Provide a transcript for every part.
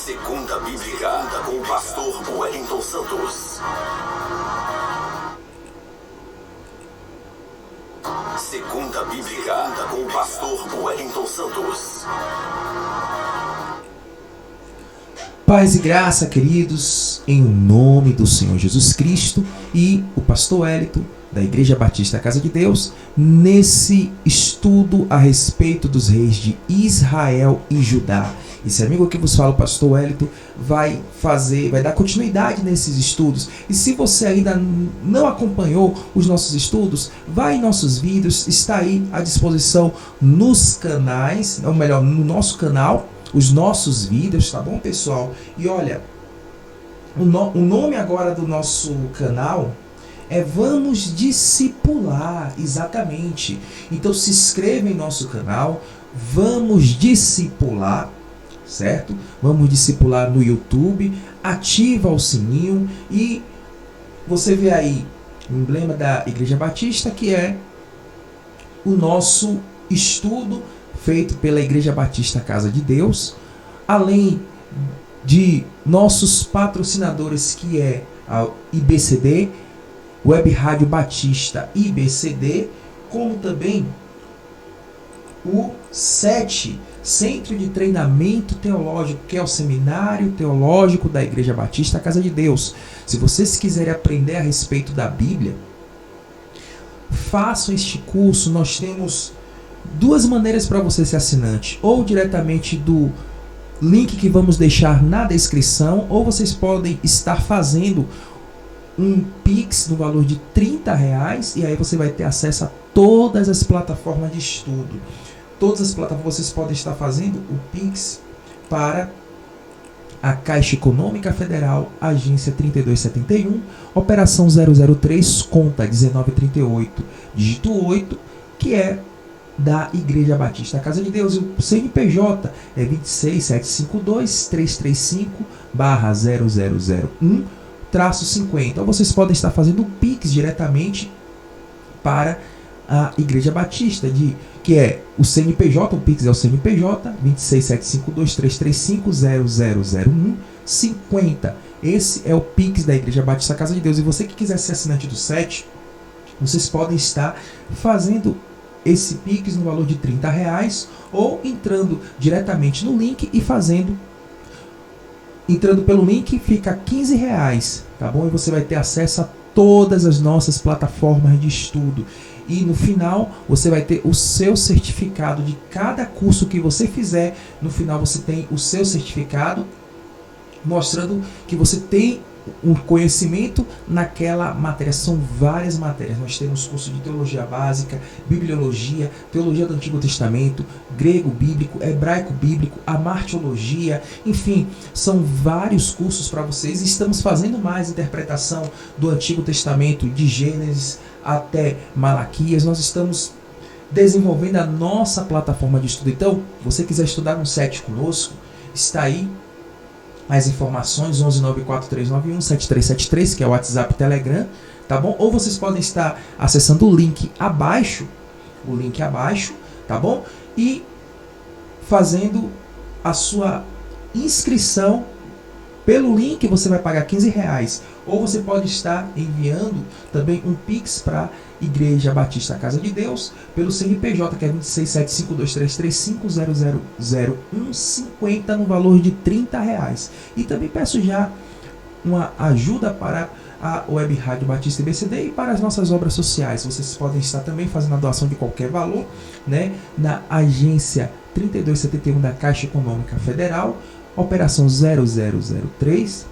Segunda Bíblica, com o pastor Wellington Santos. Segunda Bíblica, com o pastor Wellington Santos. Paz e graça, queridos, em nome do Senhor Jesus Cristo e o pastor Wellington, da Igreja Batista Casa de Deus, nesse estudo a respeito dos reis de Israel e Judá. Esse amigo que vos fala, o pastor Wellington, vai dar continuidade nesses estudos. E se você ainda não acompanhou os nossos estudos, vai em nossos vídeos, está aí à disposição nos canais, ou melhor, no nosso canal, os nossos vídeos, tá bom, pessoal? E olha, o nome agora do nosso canal é Vamos Discipular, exatamente. Então se inscreva em nosso canal, Vamos Discipular, certo? Vamos Discipular no YouTube, ativa o sininho e você vê aí o emblema da Igreja Batista, que é o nosso estudo feito pela Igreja Batista Casa de Deus, além de nossos patrocinadores, que é a IBCD, Web Rádio Batista IBCD, como também o SET, Centro de Treinamento Teológico, que é o Seminário Teológico da Igreja Batista Casa de Deus. Se vocês quiserem aprender a respeito da Bíblia, façam este curso. Nós temos duas maneiras para você ser assinante, ou diretamente do link que vamos deixar na descrição, ou vocês podem estar fazendo um Pix no valor de R$30, e aí você vai ter acesso a todas as plataformas de estudo. Todas as plataformas vocês podem estar fazendo o Pix para a Caixa Econômica Federal, agência 3271, operação 003, conta 1938, dígito 8, que é da Igreja Batista Casa de Deus. O CNPJ é 26752-335/0001-50. Ou vocês podem estar fazendo o Pix diretamente para a Igreja Batista, que é o CNPJ, o Pix é o CNPJ 26752-335/0001-50. Esse é o Pix da Igreja Batista Casa de Deus. E você que quiser ser assinante do SET, vocês podem estar fazendo esse Pix no valor de R$30, ou entrando diretamente no link e entrando pelo link fica R$15, tá bom? E você vai ter acesso a todas as nossas plataformas de estudo. E no final você vai ter o seu certificado de cada curso que você fizer. No final você tem o seu certificado mostrando que você tem um conhecimento naquela matéria. São várias matérias. Nós temos curso de teologia básica, bibliologia, teologia do Antigo Testamento, grego bíblico, hebraico bíblico, amartiologia, enfim, são vários cursos para vocês. Estamos fazendo mais interpretação do Antigo Testamento, de Gênesis até Malaquias. Nós estamos desenvolvendo a nossa plataforma de estudo. Então, você quiser estudar no SET conosco, está aí as informações, 11943917373, que é o WhatsApp, Telegram, tá bom? Ou vocês podem estar acessando o link abaixo, tá bom? E fazendo a sua inscrição pelo link. Você vai pagar R$15. Ou você pode estar enviando também um Pix para Igreja Batista Casa de Deus pelo CNPJ, que é 26752-335/0001-50, no valor de R$30. E também peço já uma ajuda para a Web Rádio Batista IBCD e para as nossas obras sociais. Vocês podem estar também fazendo a doação de qualquer valor, né, na agência 3271 da Caixa Econômica Federal, operação 003,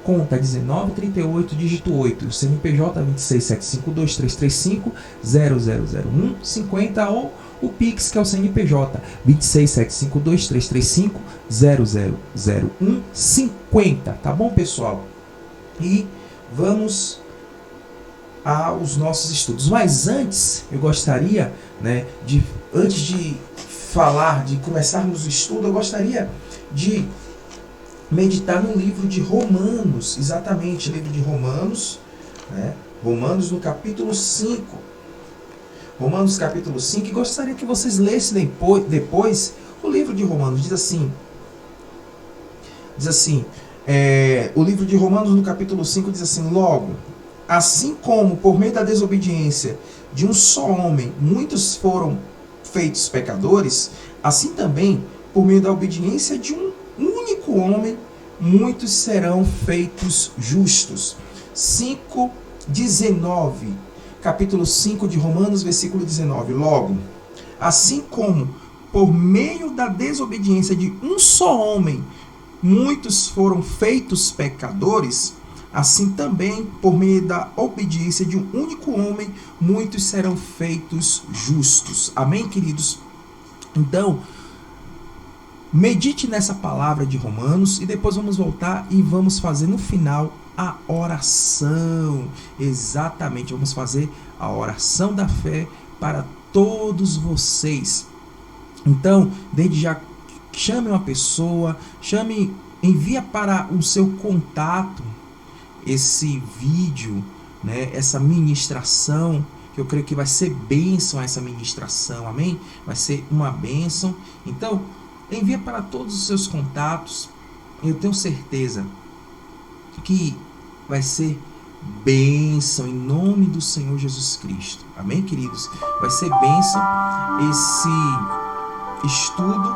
conta 1938, dígito 8, CNPJ 26752-335/0001-50, ou o Pix, que é o CNPJ 26752-335/0001-50, tá bom, pessoal? E vamos aos nossos estudos. Mas antes, eu gostaria, né, antes de começarmos o estudo, eu gostaria de meditar no livro de Romanos, exatamente, livro de Romanos, né? Romanos no capítulo 5. Romanos capítulo 5, e gostaria que vocês lessem depois o livro de Romanos. Diz assim: Diz assim, o livro de Romanos, no capítulo 5, diz assim: logo, assim como por meio da desobediência de um só homem muitos foram feitos pecadores, assim também por meio da obediência de um único homem muitos serão feitos justos. 5:19, capítulo 5 de Romanos, versículo 19. Logo, assim como por meio da desobediência de um só homem muitos foram feitos pecadores, assim também por meio da obediência de um único homem muitos serão feitos justos. Amém, queridos? Então, medite nessa palavra de Romanos e depois vamos voltar e vamos fazer no final a oração. Exatamente, vamos fazer a oração da fé para todos vocês. Então, desde já, chame uma pessoa, envia para o seu contato esse vídeo, né, essa ministração, que eu creio que vai ser bênção essa ministração, amém? Vai ser uma bênção. Então, envia para todos os seus contatos. Eu tenho certeza que vai ser bênção em nome do Senhor Jesus Cristo. Amém, queridos? Vai ser bênção esse estudo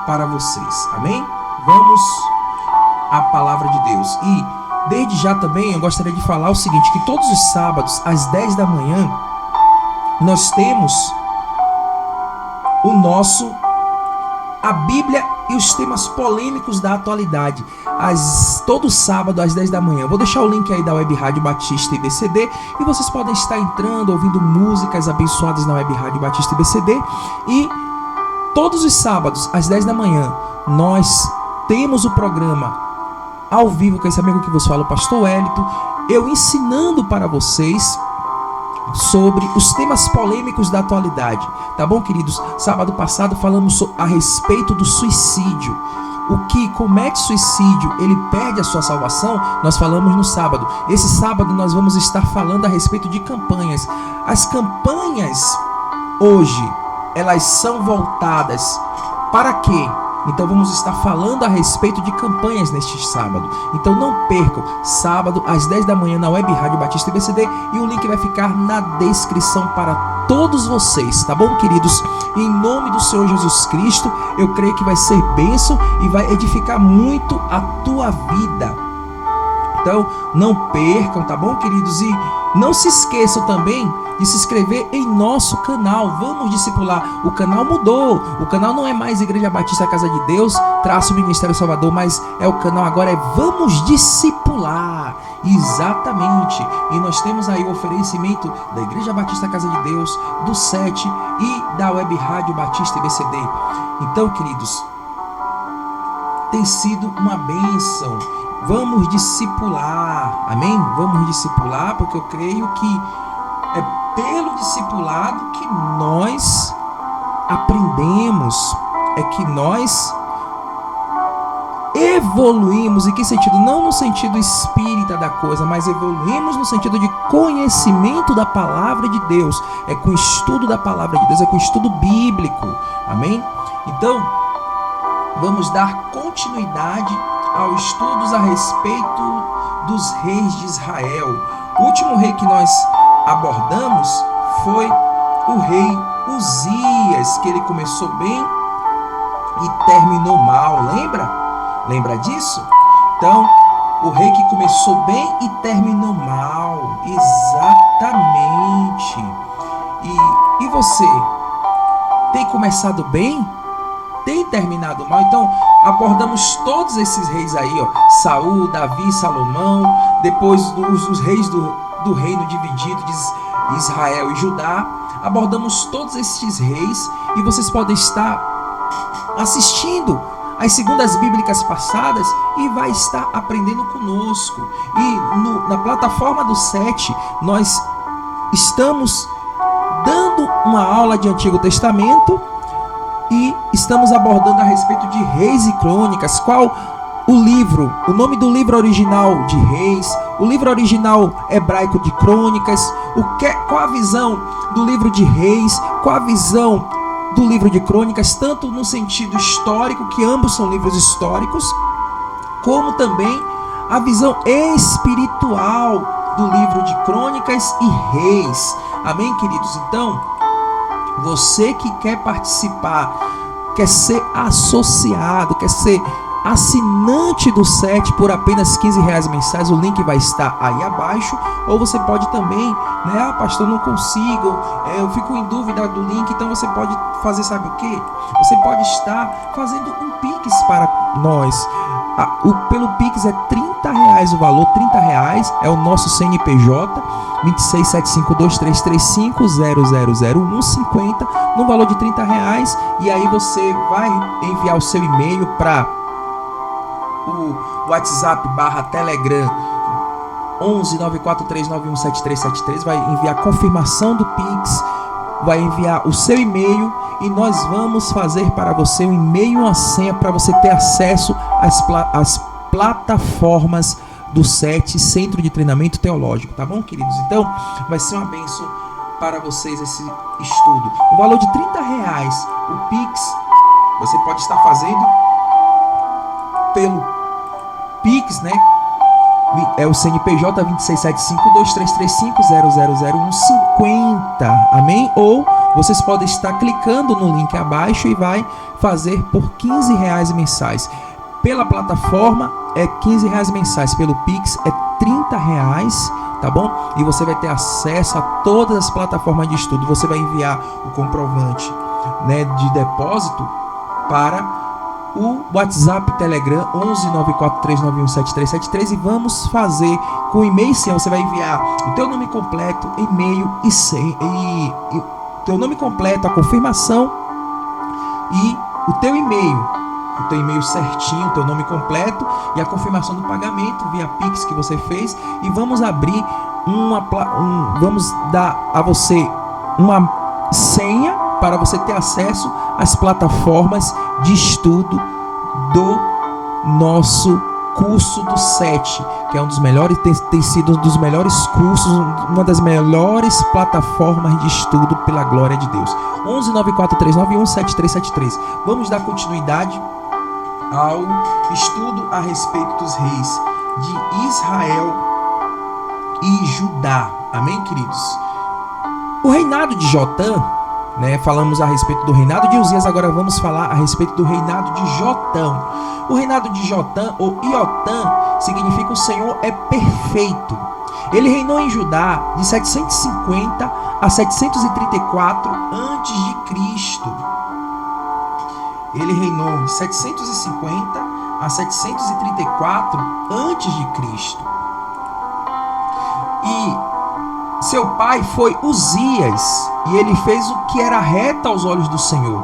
para vocês. Amém? Vamos à palavra de Deus. E desde já também eu gostaria de falar o seguinte, que todos os sábados às 10 da manhã nós temos a Bíblia e os temas polêmicos da atualidade. Todo sábado às 10 da manhã. Vou deixar o link aí da Web Rádio Batista IBCD e vocês podem estar entrando, ouvindo músicas abençoadas na Web Rádio Batista IBCD. E todos os sábados às 10 da manhã nós temos o programa ao vivo com esse amigo que vos fala, o pastor Wellington, eu ensinando para vocês sobre os temas polêmicos da atualidade, tá bom, queridos? Sábado passado falamos a respeito do suicídio. O que comete suicídio, ele perde a sua salvação? Nós falamos no sábado. Esse sábado nós vamos estar falando a respeito de campanhas. As campanhas hoje, elas são voltadas para quê? Então vamos estar falando a respeito de campanhas neste sábado. Então não percam, sábado às 10 da manhã na Web Rádio Batista IBCD, e o link vai ficar na descrição para todos vocês, tá bom, queridos? Em nome do Senhor Jesus Cristo, eu creio que vai ser bênção e vai edificar muito a tua vida. Então não percam, tá bom, queridos? E não se esqueçam também de se inscrever em nosso canal. Vamos discipular. O canal mudou. O canal não é mais Igreja Batista Casa de Deus / Ministério Salvador, mas o canal agora é Vamos Discipular. Exatamente. E nós temos aí o oferecimento da Igreja Batista Casa de Deus, do SET e da Web Rádio Batista IBCD. Então, queridos, tem sido uma bênção. Vamos discipular, amém? Vamos discipular, porque eu creio que é pelo discipulado que nós aprendemos, é que nós evoluímos. Em que sentido? Não no sentido espírita da coisa, mas evoluímos no sentido de conhecimento da palavra de Deus. É com o estudo da palavra de Deus, é com o estudo bíblico, amém? Então, vamos dar continuidade aos estudos a respeito dos reis de Israel. O último rei que nós abordamos foi o rei Uzias, que ele começou bem e terminou mal. Lembra disso? Então, o rei que começou bem e terminou mal. Exatamente. E você? Tem começado bem? Tem terminado mal? Então, abordamos todos esses reis aí, Saul, Davi, Salomão, depois os reis do reino dividido de Israel e Judá. Abordamos todos esses reis e vocês podem estar assistindo as segundas bíblicas passadas e vai estar aprendendo conosco. E na plataforma do SET nós estamos dando uma aula de Antigo Testamento e estamos abordando a respeito de Reis e Crônicas. Qual o nome do livro original de Reis, o livro original hebraico de Crônicas, qual a visão do livro de Reis, qual a visão do livro de Crônicas, tanto no sentido histórico, que ambos são livros históricos, como também a visão espiritual do livro de Crônicas e Reis. Amém, queridos? Então, você que quer participar, quer ser associado, quer ser assinante do SET por apenas R$15 mensais, o link vai estar aí abaixo. Ou você pode também, né, pastor, não consigo, eu fico em dúvida do link. Então você pode fazer, sabe o que? Você pode estar fazendo um Pix para nós. Pelo Pix é R$30 o valor, R$30 é o nosso CNPJ 26752335000150, no valor de R$30. E aí você vai enviar o seu e-mail para o WhatsApp /Telegram 11 943917373, vai enviar a confirmação do Pix, vai enviar o seu e-mail e nós vamos fazer para você um e-mail e uma senha para você ter acesso às plataformas do SET, Centro de Treinamento Teológico, tá bom, queridos? Então, vai ser uma bênção para vocês esse estudo. O valor de R$30, o Pix, você pode estar fazendo pelo Pix, né? É o CNPJ 26752335000150, amém? Ou vocês podem estar clicando no link abaixo e vai fazer por R$15 mensais. Pela plataforma é R$15 mensais, pelo Pix é R$30, tá bom? E você vai ter acesso a todas as plataformas de estudo. Você vai enviar o comprovante, né, de depósito para o WhatsApp Telegram 11 943917373 e vamos fazer com e-mail e senha. Você vai enviar o teu nome completo, e-mail e senha, e teu nome completo, a confirmação e o teu e-mail certinho, o teu nome completo e a confirmação do pagamento via Pix que você fez, e vamos abrir vamos dar a você uma senha para você ter acesso às plataformas de estudo do nosso curso do SET, que é um dos melhores, tem sido um dos melhores cursos, uma das melhores plataformas de estudo, pela glória de Deus. 11 943917373. Vamos dar continuidade ao estudo a respeito dos reis de Israel e Judá. Amém, queridos? O reinado de Jotã, né, falamos a respeito do reinado de Uzias, agora vamos falar a respeito do reinado de Jotão. O reinado de Jotã, ou Iotã, significa o Senhor é perfeito. Ele reinou em Judá de 750 a 734 a.C. Ele reinou de 750 a 734 a.C. E seu pai foi Uzias, e ele fez o que era reto aos olhos do Senhor.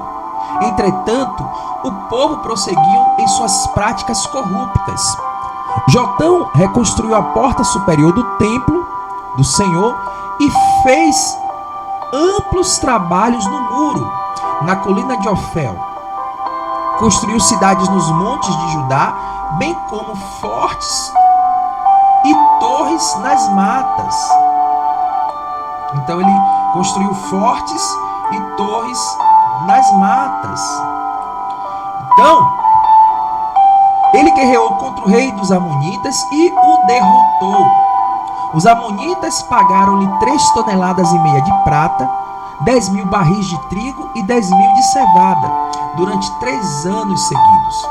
Entretanto, o povo prosseguiu em suas práticas corruptas. Jotão reconstruiu a porta superior do templo do Senhor e fez amplos trabalhos no muro, na colina de Ofel. Construiu cidades nos montes de Judá, bem como fortes e torres nas matas. Então ele construiu fortes e torres nas matas. Então, ele guerreou contra o rei dos Amonitas e o derrotou. Os Amonitas pagaram-lhe 3,5 toneladas de prata, 10.000 barris de trigo e 10.000 de cevada, durante 3 anos seguidos.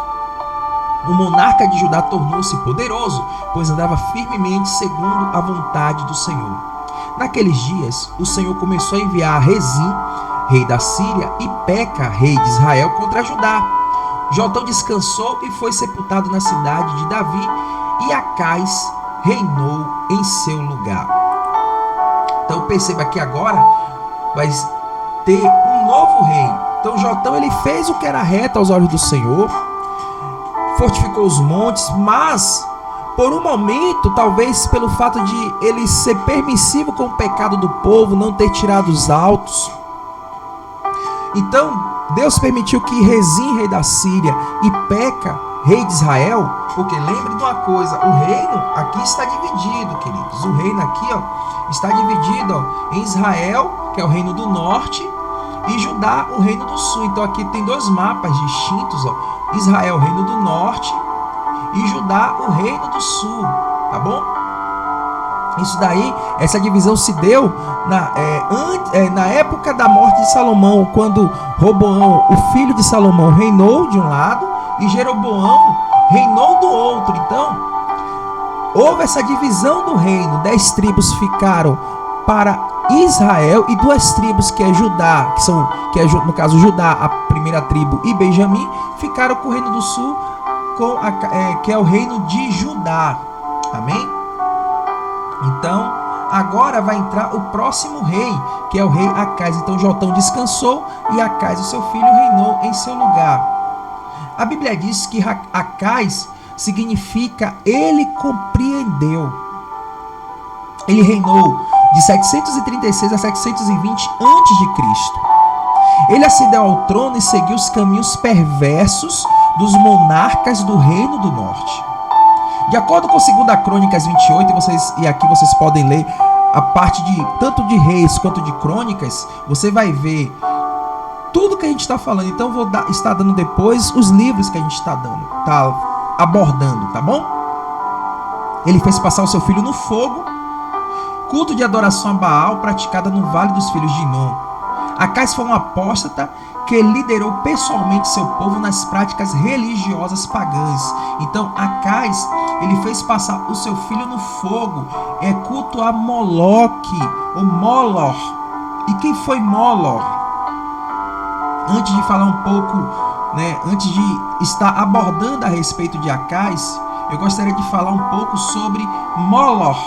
O monarca de Judá tornou-se poderoso, pois andava firmemente segundo a vontade do Senhor. Naqueles dias, o Senhor começou a enviar Rezim, rei da Síria, e Peca, rei de Israel, contra Judá. Jotão descansou e foi sepultado na cidade de Davi, e Acais reinou em seu lugar. Então perceba que agora vai ter um novo rei. Então Jotão, ele fez o que era reto aos olhos do Senhor, fortificou os montes, mas por um momento, talvez pelo fato de ele ser permissivo com o pecado do povo, não ter tirado os altos, então Deus permitiu que Rezim, rei da Síria, e Peca, rei de Israel, porque lembre de uma coisa, o reino aqui está dividido, queridos. O reino aqui está dividido em Israel, que é o reino do norte, e Judá, o reino do sul. Então aqui tem dois mapas distintos, ó. Israel, o reino do norte, e Judá, o reino do sul, tá bom? Isso daí, essa divisão se deu na época da morte de Salomão, quando Roboão, o filho de Salomão, reinou de um lado e Jeroboão reinou do outro. Então, houve essa divisão do reino. 10 tribos ficaram para Israel e 2 tribos, que é Judá, no caso Judá, a primeira tribo, e Benjamim, ficaram com o reino do sul, que é o reino de Judá. Amém? Então, agora vai entrar o próximo rei, que é o rei Acais. Então Jotão descansou e Acais, o seu filho, reinou em seu lugar. A Bíblia diz que Acais significa ele compreendeu. Ele reinou de 736 a 720 a.C. Ele ascendeu ao trono e seguiu os caminhos perversos dos monarcas do reino do norte. De acordo com 2 Crônicas 28, e aqui vocês podem ler a parte tanto de reis quanto de crônicas, você vai ver tudo que a gente está falando. Então vou estar dando depois os livros que a gente está abordando, tá bom? Ele fez passar o seu filho no fogo, culto de adoração a Baal praticada no Vale dos Filhos de Inom. Acais foi um apóstata que liderou pessoalmente seu povo nas práticas religiosas pagãs. Então Acais, ele fez passar o seu filho no fogo, culto a Moloque, ou Molor. E quem foi Molor? Antes de falar um pouco, antes de estar abordando a respeito de Acais, eu gostaria de falar um pouco sobre Molor,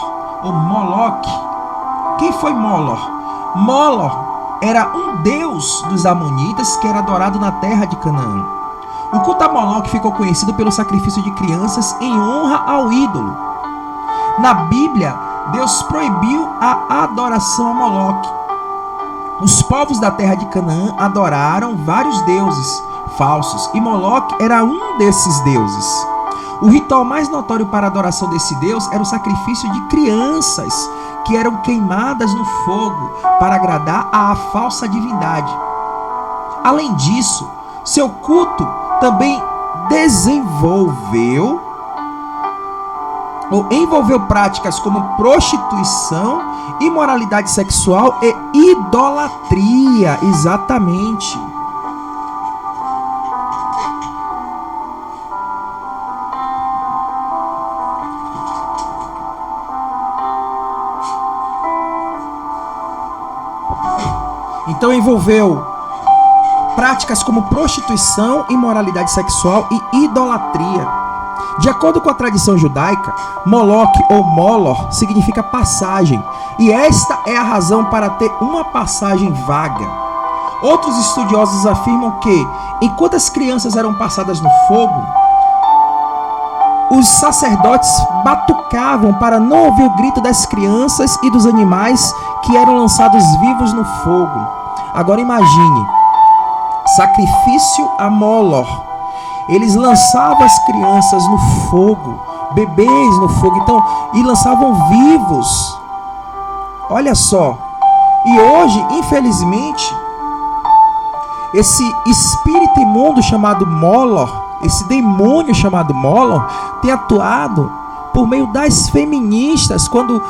ou Moloque. Quem foi Molor? Molor era um deus dos amonitas que era adorado na terra de Canaã. O culto a Moloque ficou conhecido pelo sacrifício de crianças em honra ao ídolo. Na Bíblia, Deus proibiu a adoração a Moloque. Os povos da terra de Canaã adoraram vários deuses falsos e Moloque era um desses deuses. O ritual mais notório para a adoração desse deus era o sacrifício de crianças que eram queimadas no fogo para agradar à falsa divindade. Além disso, seu culto também envolveu práticas como prostituição, imoralidade sexual e idolatria. Exatamente. Então envolveu práticas como prostituição, imoralidade sexual e idolatria. De acordo com a tradição judaica, Moloque ou Molor significa passagem, e esta é a razão para ter uma passagem vaga. Outros estudiosos afirmam que, enquanto as crianças eram passadas no fogo, os sacerdotes batucavam para não ouvir o grito das crianças e dos animais que eram lançados vivos no fogo. Agora imagine, sacrifício a Molor. Eles lançavam as crianças no fogo, bebês no fogo, e lançavam vivos. Olha só. E hoje, infelizmente, esse espírito imundo chamado Molor, esse demônio chamado Molor, tem atuado por meio das feministas quando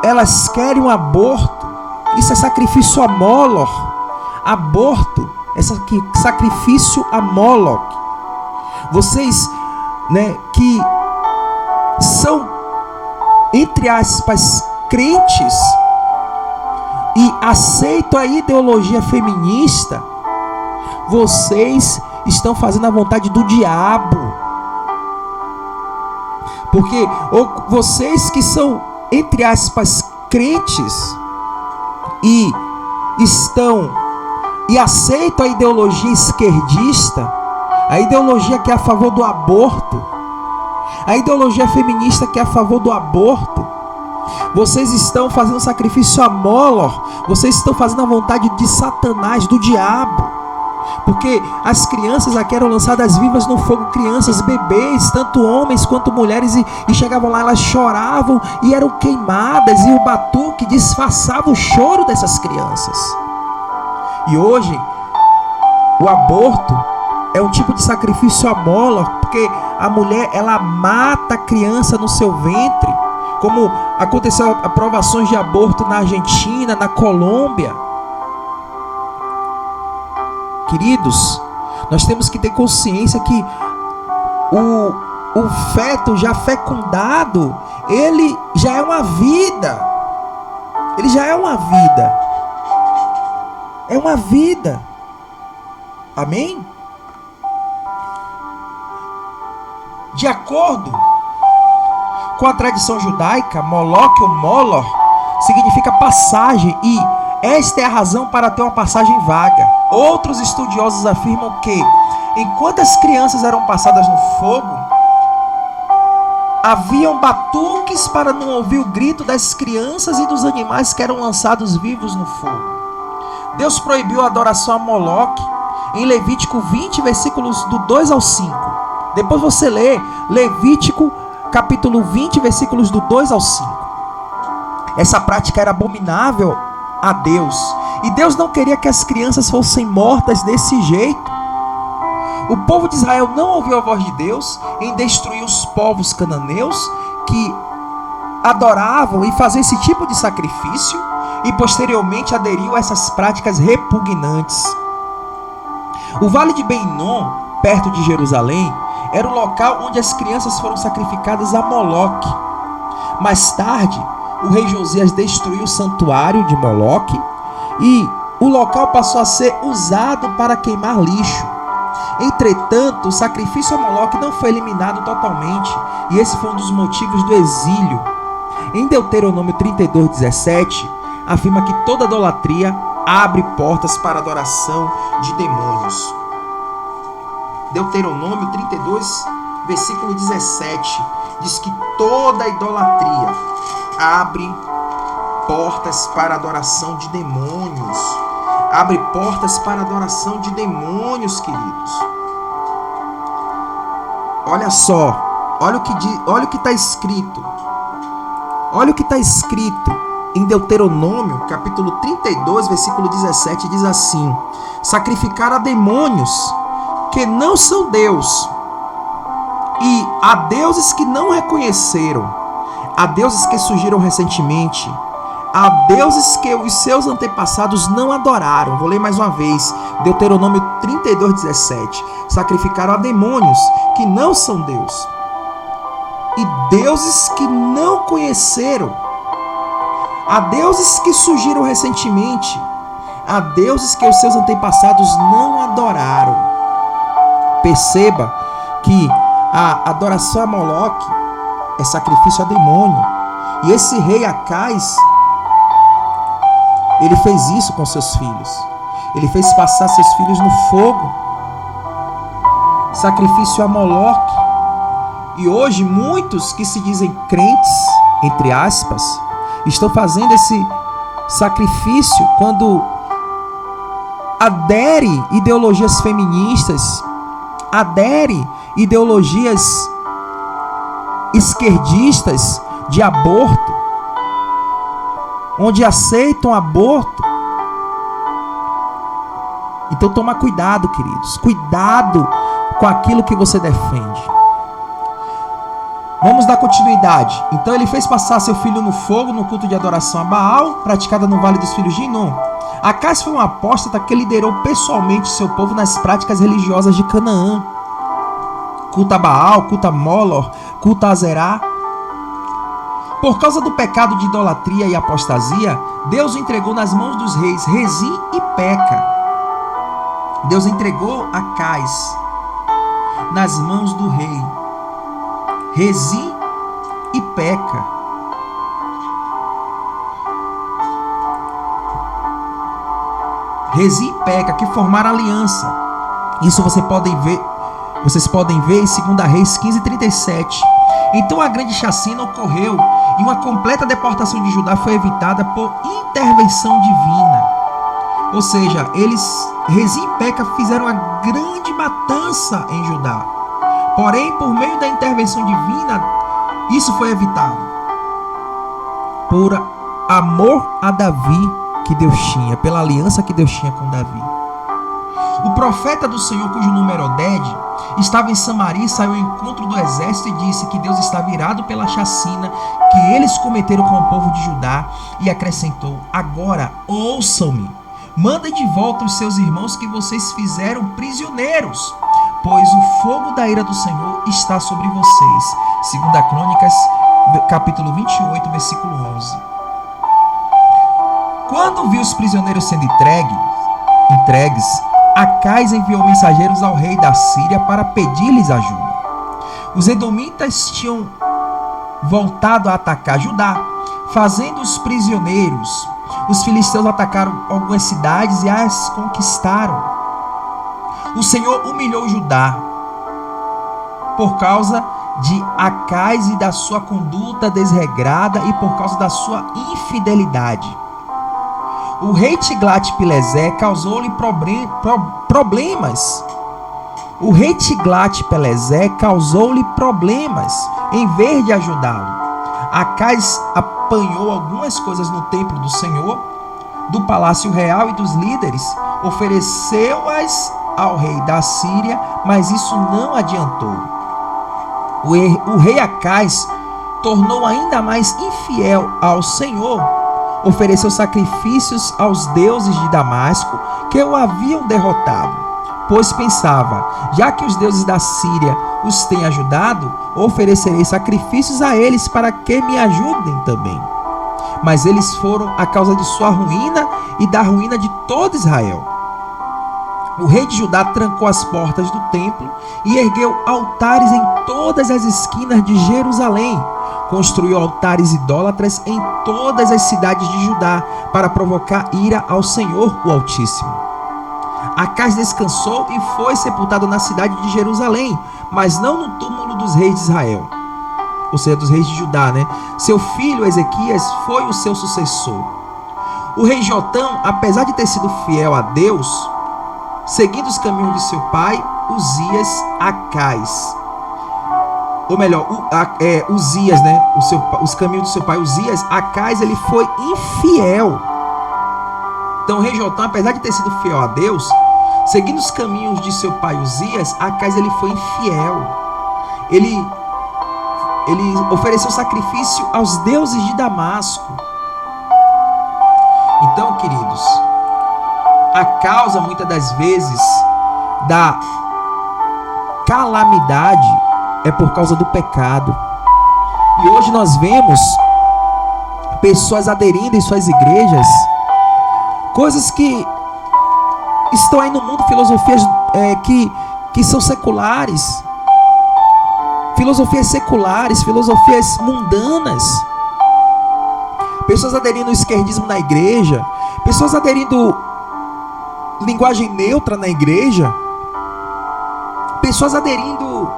elas querem um aborto. Isso é sacrifício a Molor. Aborto é sacrifício a Moloque. Vocês, que são, entre aspas, crentes e aceitam a ideologia feminista, vocês estão fazendo a vontade do diabo. Porque vocês que são, entre aspas, crentes e aceitam a ideologia esquerdista, a ideologia que é a favor do aborto, a ideologia feminista que é a favor do aborto, vocês estão fazendo sacrifício a Molor, vocês estão fazendo a vontade de Satanás, do diabo. Porque as crianças aqui eram lançadas vivas no fogo, crianças, bebês, tanto homens quanto mulheres, e chegavam lá, elas choravam e eram queimadas, e o batuque disfarçava o choro dessas crianças. E hoje, o aborto é um tipo de sacrifício a Moloch, porque a mulher, ela mata a criança no seu ventre, como aconteceu aprovações de aborto na Argentina, na Colômbia. Queridos, nós temos que ter consciência que o feto já fecundado, ele já é uma vida. Ele já é uma vida. É uma vida. Amém? De acordo com a tradição judaica, Moloch ou Molor significa passagem, e esta é a razão para ter uma passagem vaga. Outros estudiosos afirmam que, enquanto as crianças eram passadas no fogo, haviam batuques para não ouvir o grito das crianças e dos animais que eram lançados vivos no fogo. Deus proibiu a adoração a Moloch em Levítico 20, versículos do 2 ao 5. Depois você lê Levítico capítulo 20, versículos do 2 ao 5. Essa prática era abominável a Deus, e Deus não queria que as crianças fossem mortas desse jeito. O povo de Israel não ouviu a voz de Deus em destruir os povos cananeus que adoravam e faziam esse tipo de sacrifício, e posteriormente aderiu a essas práticas repugnantes. O Vale de Ben-Hinom, perto de Jerusalém, era o local onde as crianças foram sacrificadas a Moloque. Mais tarde, o rei Josias destruiu o santuário de Moloque e o local passou a ser usado para queimar lixo. Entretanto, o sacrifício a Moloque não foi eliminado totalmente, e esse foi um dos motivos do exílio. Em Deuteronômio 32:17, afirma que toda idolatria abre portas para a adoração de demônios. Deuteronômio 32, versículo 17, diz que toda idolatria abre portas para a adoração de demônios. Abre portas para a adoração de demônios, queridos. Olha só, olha o que está escrito. Olha o que está escrito em Deuteronômio, capítulo 32, versículo 17, diz assim: sacrificar a demônios que não são Deus, e a deuses que não reconheceram, a deuses que surgiram recentemente, a deuses que os seus antepassados não adoraram. Vou ler mais uma vez, Deuteronômio 32:17. Sacrificaram a demônios que não são Deus, e deuses que não conheceram, a deuses que surgiram recentemente, a deuses que os seus antepassados não adoraram. Perceba que a adoração a Moloque é sacrifício a demônio. E esse rei Acais, ele fez isso com seus filhos. Ele fez passar seus filhos no fogo. Sacrifício a Moloque. E hoje muitos que se dizem crentes, entre aspas, estão fazendo esse sacrifício quando adere ideologias feministas, adere ideologias esquerdistas de aborto, onde aceitam aborto. Então toma cuidado, queridos, cuidado com aquilo que você defende. Vamos dar continuidade. Então ele fez passar seu filho no fogo no culto de adoração a Baal, praticada no Vale dos Filhos de Hinom. Acais foi um apóstata que liderou pessoalmente seu povo nas práticas religiosas de Canaã. Culto a Baal, culto a Molor, culto a Azerá. Por causa do pecado de idolatria e apostasia, Deus o entregou nas mãos dos reis Rezim e Peca. Deus entregou Acais nas mãos do rei Rezim e Peca. Rezim e Peca, que formaram aliança. Isso vocês podem ver em 2 Reis 15:37. Então a grande chacina ocorreu e uma completa deportação de Judá foi evitada por intervenção divina. Ou seja, Rezim e Peca fizeram uma grande matança em Judá. Porém, por meio da intervenção divina, isso foi evitado. Por amor a Davi, que Deus tinha, pela aliança que Deus tinha com Davi. O profeta do Senhor, cujo nome era Oded, estava em Samaria e saiu ao encontro do exército e disse que Deus estava irado pela chacina que eles cometeram com o povo de Judá, e acrescentou: agora ouçam-me, mandem de volta os seus irmãos que vocês fizeram prisioneiros, pois o fogo da ira do Senhor está sobre vocês. 2 Crônicas, capítulo 28, versículo 11. Quando viu os prisioneiros sendo entregues, Acais enviou mensageiros ao rei da Síria para pedir-lhes ajuda. Os edomitas tinham voltado a atacar Judá, fazendo-os prisioneiros. Os filisteus atacaram algumas cidades e as conquistaram. O Senhor humilhou Judá por causa de Acais e da sua conduta desregrada e por causa da sua infidelidade. O rei Tiglat-Pileser causou-lhe problemas. O rei Tiglat-Pileser causou-lhe problemas em vez de ajudá-lo. Acais apanhou algumas coisas no templo do Senhor, do palácio real e dos líderes, ofereceu-as ao rei da Síria, mas isso não adiantou. O rei Acais tornou ainda mais infiel ao Senhor. Ofereceu sacrifícios aos deuses de Damasco que o haviam derrotado, pois pensava: já que os deuses da Síria os têm ajudado, oferecerei sacrifícios a eles para que me ajudem também. Mas eles foram a causa de sua ruína e da ruína de todo Israel. O rei de Judá trancou as portas do templo e ergueu altares em todas as esquinas de Jerusalém. Construiu altares idólatras em todas as cidades de Judá para provocar ira ao Senhor, o Altíssimo. Acais descansou e foi sepultado na cidade de Jerusalém, mas não no túmulo dos reis de Israel, ou seja, dos reis de Judá, né? Seu filho Ezequias foi o seu sucessor. O rei Jotão, apesar de ter sido fiel a Deus, seguindo os caminhos de seu pai, Uzias, Acais, ou melhor, Uzias, né? Os caminhos do seu pai Uzias, Acais, ele foi infiel. Então o rei Jotão, apesar de ter sido fiel a Deus, seguindo os caminhos de seu pai Uzias, Acais, ele foi infiel. Ele ofereceu sacrifício aos deuses de Damasco. Então, queridos, a causa muitas das vezes da calamidade é por causa do pecado. E hoje nós vemos pessoas aderindo em suas igrejas coisas que estão aí no mundo, filosofias que são seculares, filosofias seculares, filosofias mundanas, pessoas aderindo ao esquerdismo na igreja, pessoas aderindo linguagem neutra na igreja, pessoas aderindo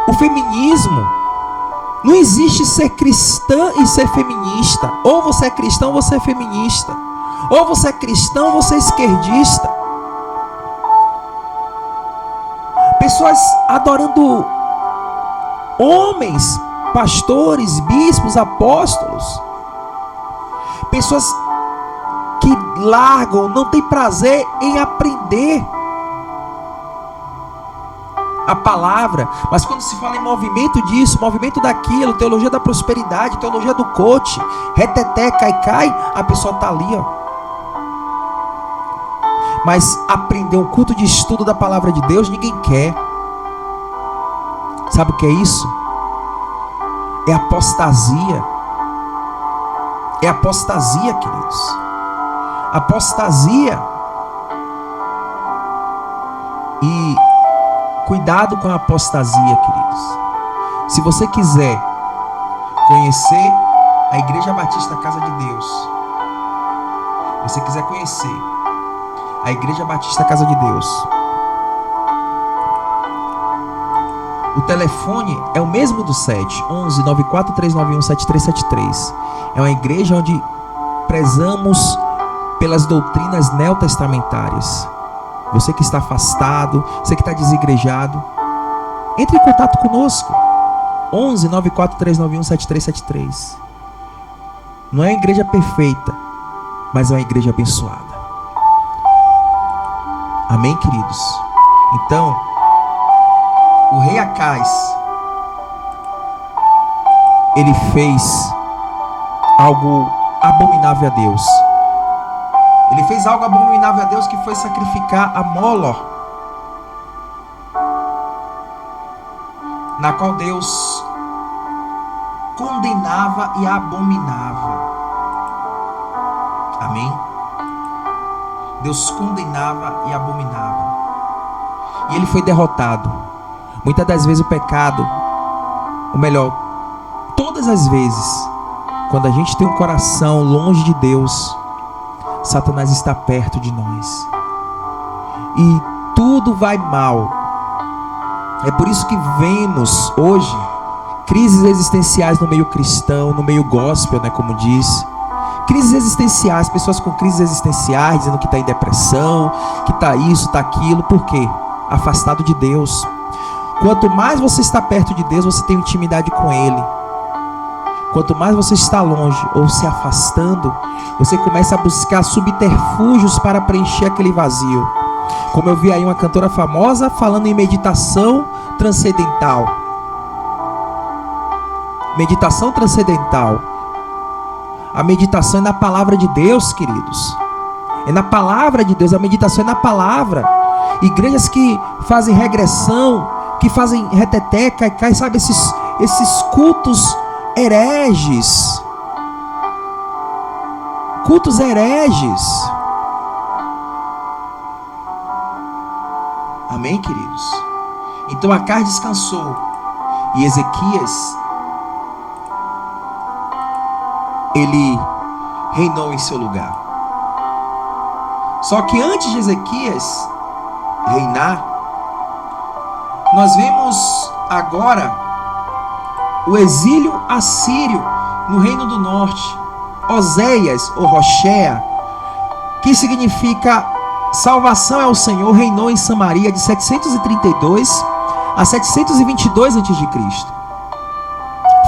o feminismo. Não existe ser cristã e ser feminista. Ou você é cristão ou você é feminista. Ou você é cristão ou você é esquerdista. Pessoas adorando homens, pastores, bispos, apóstolos. Pessoas que largam, não têm prazer em aprender a palavra, mas quando se fala em movimento disso, movimento daquilo, teologia da prosperidade, teologia do coach, reteté, cai, a pessoa está ali, ó. Mas aprender um culto de estudo da palavra de Deus, ninguém quer. Sabe o que é isso? É apostasia. É apostasia, queridos. Apostasia. E cuidado com a apostasia, queridos. Se você quiser conhecer a Igreja Batista Casa de Deus, você quiser conhecer a Igreja Batista Casa de Deus, o telefone é o mesmo do 711 94391 7373. É uma igreja onde prezamos pelas doutrinas neotestamentárias. Você que está afastado, você que está desigrejado, entre em contato conosco. 11 94391 7373. Não é uma igreja perfeita, mas é uma igreja abençoada. Amém, queridos? Então, o rei Acais, ele fez algo abominável a Deus. Ele fez algo abominável a Deus, que foi sacrificar a Mólor, na qual Deus condenava e abominava. Amém? Deus condenava e abominava. E ele foi derrotado. Muitas das vezes o pecado, ou melhor, todas as vezes, quando a gente tem um coração longe de Deus, Satanás está perto de nós. E tudo vai mal. É por isso que vemos hoje crises existenciais no meio cristão, no meio gospel, né, como diz. Crises existenciais, pessoas com crises existenciais, dizendo que está em depressão, que está isso, está aquilo. Por quê? Afastado de Deus. Quanto mais você está perto de Deus, você tem intimidade com Ele. Quanto mais você está longe ou se afastando, você começa a buscar subterfúgios para preencher aquele vazio. Como eu vi aí uma cantora famosa falando em meditação transcendental. Meditação transcendental. A meditação é na palavra de Deus, queridos. É na palavra de Deus. A meditação é na palavra. Igrejas que fazem regressão, que fazem reteteca, cai, sabe, esses cultos hereges. Cultos hereges. Amém, queridos? Então Acais descansou. E Ezequias, ele reinou em seu lugar. Só que antes de Ezequias reinar, nós vemos agora o exílio assírio no reino do norte. Oséias, ou Roshea, que significa salvação é o Senhor, reinou em Samaria de 732 a 722 a.C.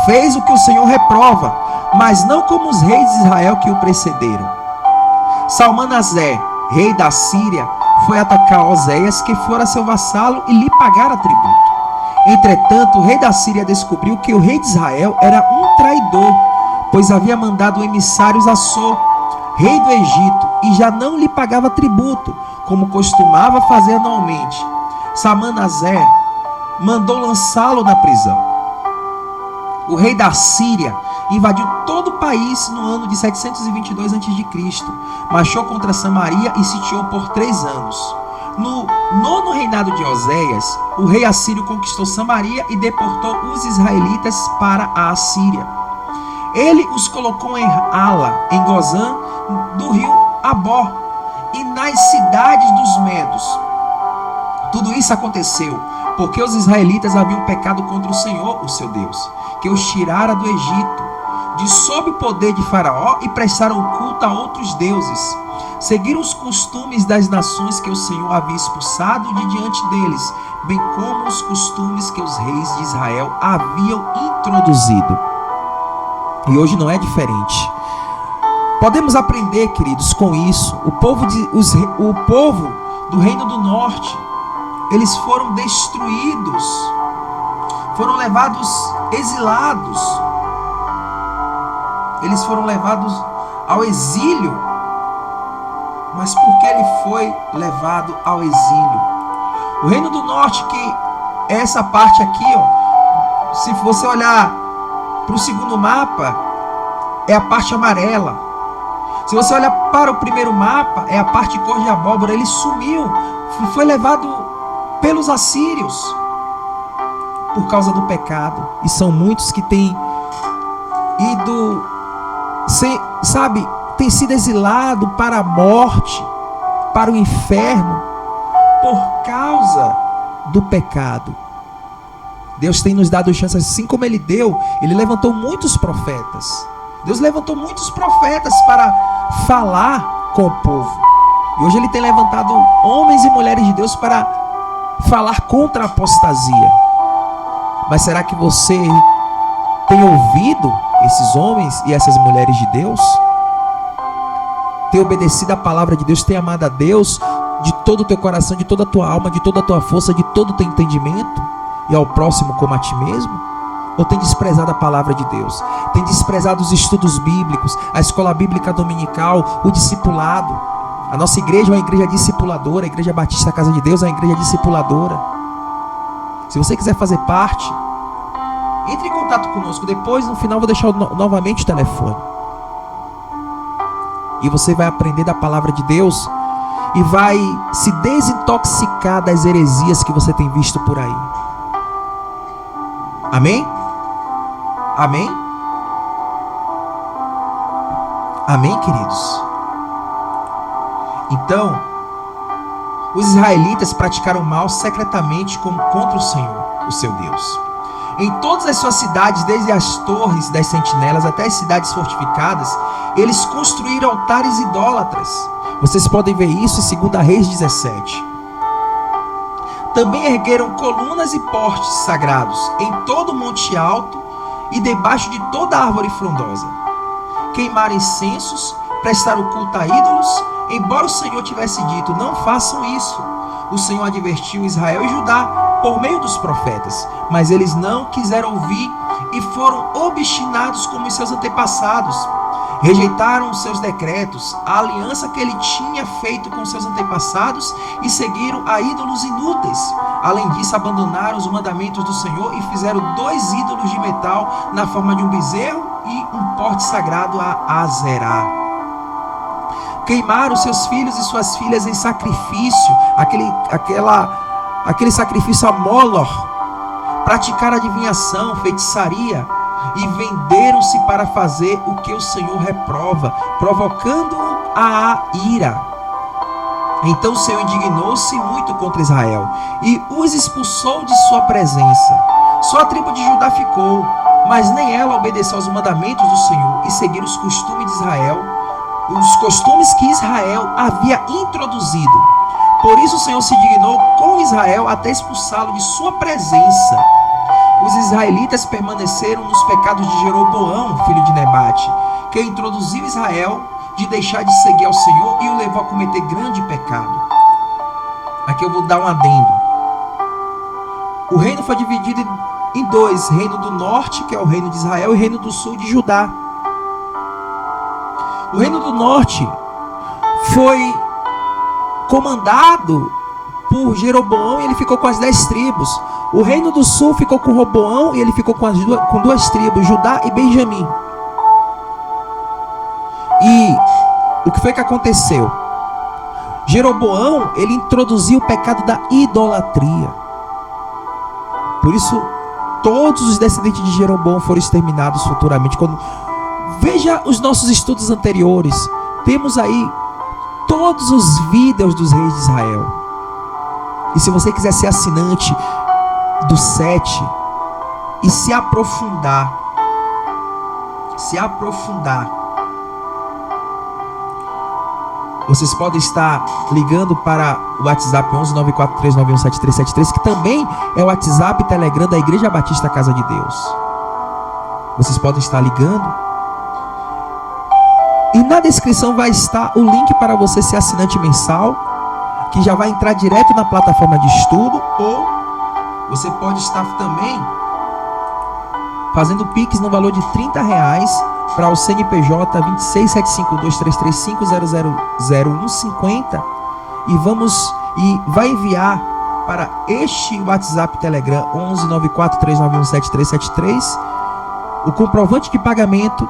Fez o que o Senhor reprova, mas não como os reis de Israel que o precederam. Salmanasé, rei da Síria, foi atacar Oséias, que fora seu vassalo, e lhe pagara tributo. Entretanto, o rei da Síria descobriu que o rei de Israel era um traidor, pois havia mandado emissários a So, rei do Egito, e já não lhe pagava tributo, como costumava fazer anualmente. Salmanasé mandou lançá-lo na prisão. O rei da Síria invadiu todo o país no ano de 722 a.C., marchou contra Samaria e sitiou por 3 anos. No 9º reinado de Oséias, o rei assírio conquistou Samaria e deportou os israelitas para a Assíria. Ele os colocou em Ala, em Gozã, do rio Abó, e nas cidades dos Medos. Tudo isso aconteceu porque os israelitas haviam pecado contra o Senhor, o seu Deus, que os tirara do Egito, de sob o poder de Faraó, e prestaram culto a outros deuses. Seguiram os costumes das nações que o Senhor havia expulsado de diante deles, bem como os costumes que os reis de Israel haviam introduzido. E hoje não é diferente. Podemos aprender, queridos, com isso. O povo do Reino do Norte, eles foram destruídos, foram levados exilados. Eles foram levados ao exílio. Mas por que ele foi levado ao exílio? O Reino do Norte, que é essa parte aqui, ó, se você olhar para o segundo mapa, é a parte amarela. Se você olhar para o primeiro mapa, é a parte cor de abóbora. Ele sumiu, foi levado pelos assírios por causa do pecado. E são muitos que têm ido, tem sido exilado para a morte, para o inferno, por causa do pecado. Deus tem nos dado chance, assim como Ele deu, Ele levantou muitos profetas. Deus levantou muitos profetas para falar com o povo. E hoje Ele tem levantado homens e mulheres de Deus para falar contra a apostasia. Mas será que você tem ouvido esses homens e essas mulheres de Deus? ter obedecido a palavra de Deus, ter amado a Deus de todo o teu coração, de toda a tua alma, de toda a tua força, de todo o teu entendimento, e ao próximo como a ti mesmo? Ou tem desprezado a palavra de Deus? Tem desprezado os estudos bíblicos, a escola bíblica dominical, o discipulado? A nossa igreja é uma igreja discipuladora, a Igreja Batista Casa de Deus é uma igreja discipuladora. Se você quiser fazer parte, entre em contato conosco. Depois, no final, vou deixar novamente o telefone. E você vai aprender da palavra de Deus e vai se desintoxicar das heresias que você tem visto por aí. Amém? Amém? Amém, queridos? Então, os israelitas praticaram mal secretamente contra o Senhor, o seu Deus. Em todas as suas cidades, desde as torres das sentinelas até as cidades fortificadas, eles construíram altares idólatras. Vocês podem ver isso em 2 Reis 17. Também ergueram colunas e postes sagrados em todo o monte alto e debaixo de toda árvore frondosa. Queimaram incensos, prestaram culto a ídolos, embora o Senhor tivesse dito: não façam isso. O Senhor advertiu Israel e Judá por meio dos profetas, mas eles não quiseram ouvir e foram obstinados como os seus antepassados. Rejeitaram os seus decretos, a aliança que ele tinha feito com seus antepassados, e seguiram a ídolos inúteis. Além disso, abandonaram os mandamentos do Senhor e fizeram 2 ídolos de metal na forma de um bezerro e um poste sagrado a Azerá. Queimaram seus filhos e suas filhas em sacrifício, aquele sacrifício a Moloch. Praticaram adivinhação, feitiçaria, e venderam-se para fazer o que o Senhor reprova, provocando-o a ira. Então o Senhor indignou-se muito contra Israel e os expulsou de sua presença. Só a tribo de Judá ficou, mas nem ela obedeceu aos mandamentos do Senhor e seguiu os costumes de Israel, os costumes que Israel havia introduzido. Por isso o Senhor se indignou com Israel até expulsá-lo de sua presença. Os israelitas permaneceram nos pecados de Jeroboão, filho de Nebate, que introduziu Israel de deixar de seguir ao Senhor e o levou a cometer grande pecado. Aqui eu vou dar um adendo. O reino foi dividido em 2: reino do norte, que é o reino de Israel, e reino do sul de Judá. O reino do norte foi comandado por Jeroboão e ele ficou com as 10 tribos. O reino do sul ficou com Roboão e ele ficou com 2 tribos, Judá e Benjamim. E o que foi que aconteceu? Jeroboão, ele introduziu o pecado da idolatria. Por isso, todos os descendentes de Jeroboão foram exterminados futuramente. Veja os nossos estudos anteriores. Temos aí todos os vídeos dos reis de Israel. E se você quiser ser assinante do 7 e se aprofundar, vocês podem estar ligando para o WhatsApp 119439177373, que também é o WhatsApp e Telegram da Igreja Batista Casa de Deus. Vocês podem estar ligando. E na descrição vai estar o link para você ser assinante mensal, que já vai entrar direto na plataforma de estudo, ou você pode estar também fazendo Pix no valor de R$30 para o CNPJ 267523350000150 e vai enviar para este WhatsApp Telegram 119439177373 o comprovante de pagamento,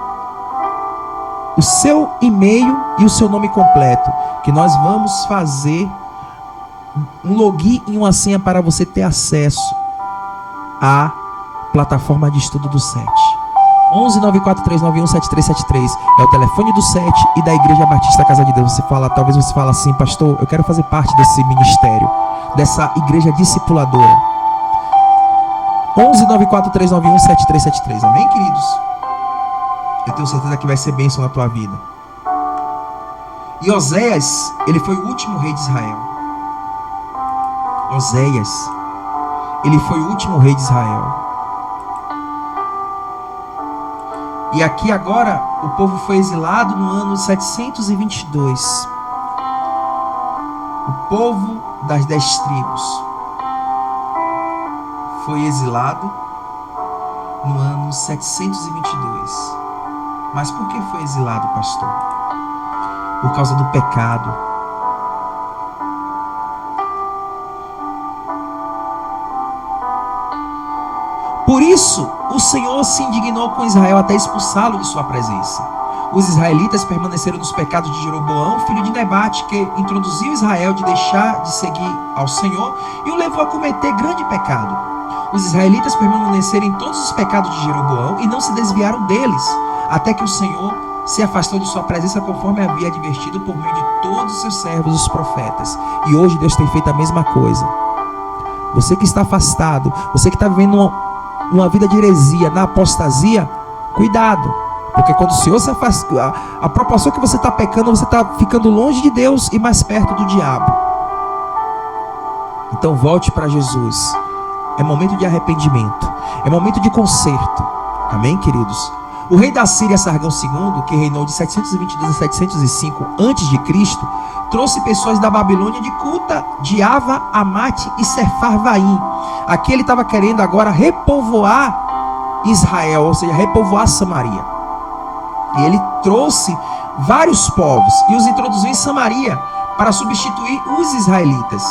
o seu e-mail e o seu nome completo, que nós vamos fazer um login e uma senha para você ter acesso à plataforma de estudo do 7. 119439177373 é o telefone do 7 e da Igreja Batista Casa de Deus. Talvez você fale assim: pastor, eu quero fazer parte desse ministério, dessa igreja discipuladora. 1194391773. Amém, queridos? Eu tenho certeza que vai ser bênção na tua vida. E Oséias, ele foi o último rei de Israel. Oséias, ele foi o último rei de Israel. E aqui agora o povo foi exilado no ano 722. O povo das 10 tribos foi exilado no ano 722. Mas por que foi exilado, pastor? Por causa do pecado. Por isso, o Senhor se indignou com Israel até expulsá-lo de sua presença. Os israelitas permaneceram nos pecados de Jeroboão, filho de Nebate, que introduziu Israel de deixar de seguir ao Senhor e o levou a cometer grande pecado. Os israelitas permaneceram em todos os pecados de Jeroboão e não se desviaram deles, até que o Senhor se afastou de sua presença conforme havia advertido por meio de todos os seus servos, os profetas. E hoje Deus tem feito a mesma coisa. Você que está afastado, você que está vivendo uma vida de heresia, na apostasia, cuidado. Porque quando o Senhor se afasta, a proporção que você está pecando, você está ficando longe de Deus e mais perto do diabo. Então volte para Jesus. É momento de arrependimento. É momento de conserto. Amém, queridos? O rei da Síria, Sargão II, que reinou de 722 a 705 a.C., trouxe pessoas da Babilônia de Cuta, de Ava, Amate e Sefarvaim. Aqui ele estava querendo agora repovoar Israel, ou seja, repovoar Samaria. E ele trouxe vários povos e os introduziu em Samaria para substituir os israelitas.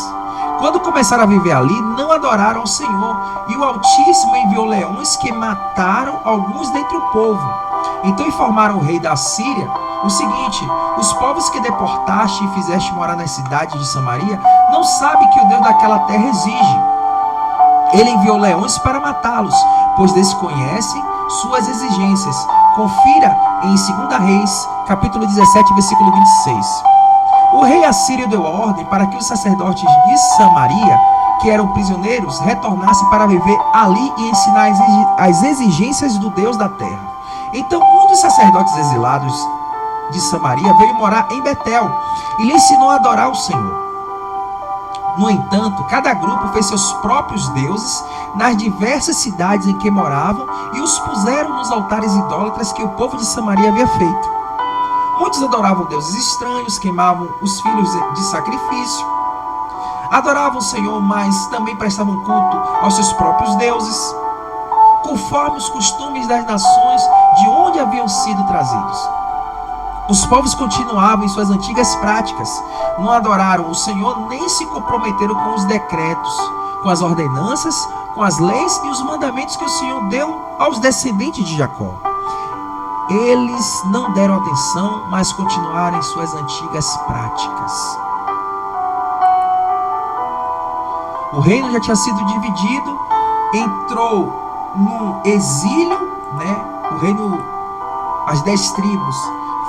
Quando começaram a viver ali, não adoraram ao Senhor, e o Altíssimo enviou leões que mataram alguns dentre o povo. Então informaram o rei da Síria o seguinte: os povos que deportaste e fizeste morar nas cidades de Samaria não sabem que o Deus daquela terra exige. Ele enviou leões para matá-los, pois desconhecem suas exigências. Confira em 2 Reis, capítulo 17, versículo 26. O rei assírio deu ordem para que os sacerdotes de Samaria, que eram prisioneiros, retornassem para viver ali e ensinar as exigências do Deus da terra. Então um dos sacerdotes exilados de Samaria veio morar em Betel e lhe ensinou a adorar o Senhor. No entanto, cada grupo fez seus próprios deuses nas diversas cidades em que moravam e os puseram nos altares idólatras que o povo de Samaria havia feito. Muitos adoravam deuses estranhos, queimavam os filhos de sacrifício, adoravam o Senhor, mas também prestavam culto aos seus próprios deuses, conforme os costumes das nações de onde haviam sido trazidos. Os povos continuavam em suas antigas práticas, não adoraram o Senhor, nem se comprometeram com os decretos, com as ordenanças, com as leis e os mandamentos que o Senhor deu aos descendentes de Jacó. Eles não deram atenção, mas continuaram em suas antigas práticas. O reino já tinha sido dividido, entrou no exílio, O reino, as 10 tribos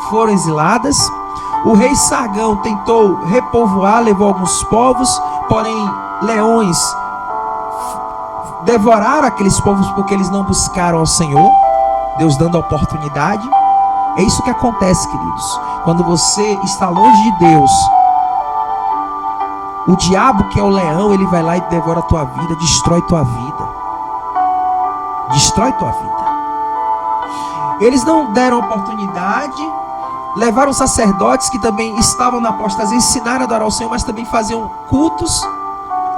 foram exiladas. O rei Sargão tentou repovoar, levou alguns povos, porém leões devoraram aqueles povos porque eles não buscaram ao Senhor. Deus dando a oportunidade. É isso que acontece, queridos. Quando você está longe de Deus, o diabo, que é o leão, ele vai lá e devora a tua vida, destrói tua vida. Destrói tua vida. Eles não deram oportunidade, levaram sacerdotes que também estavam na apostasia, ensinaram a adorar o Senhor, mas também faziam cultos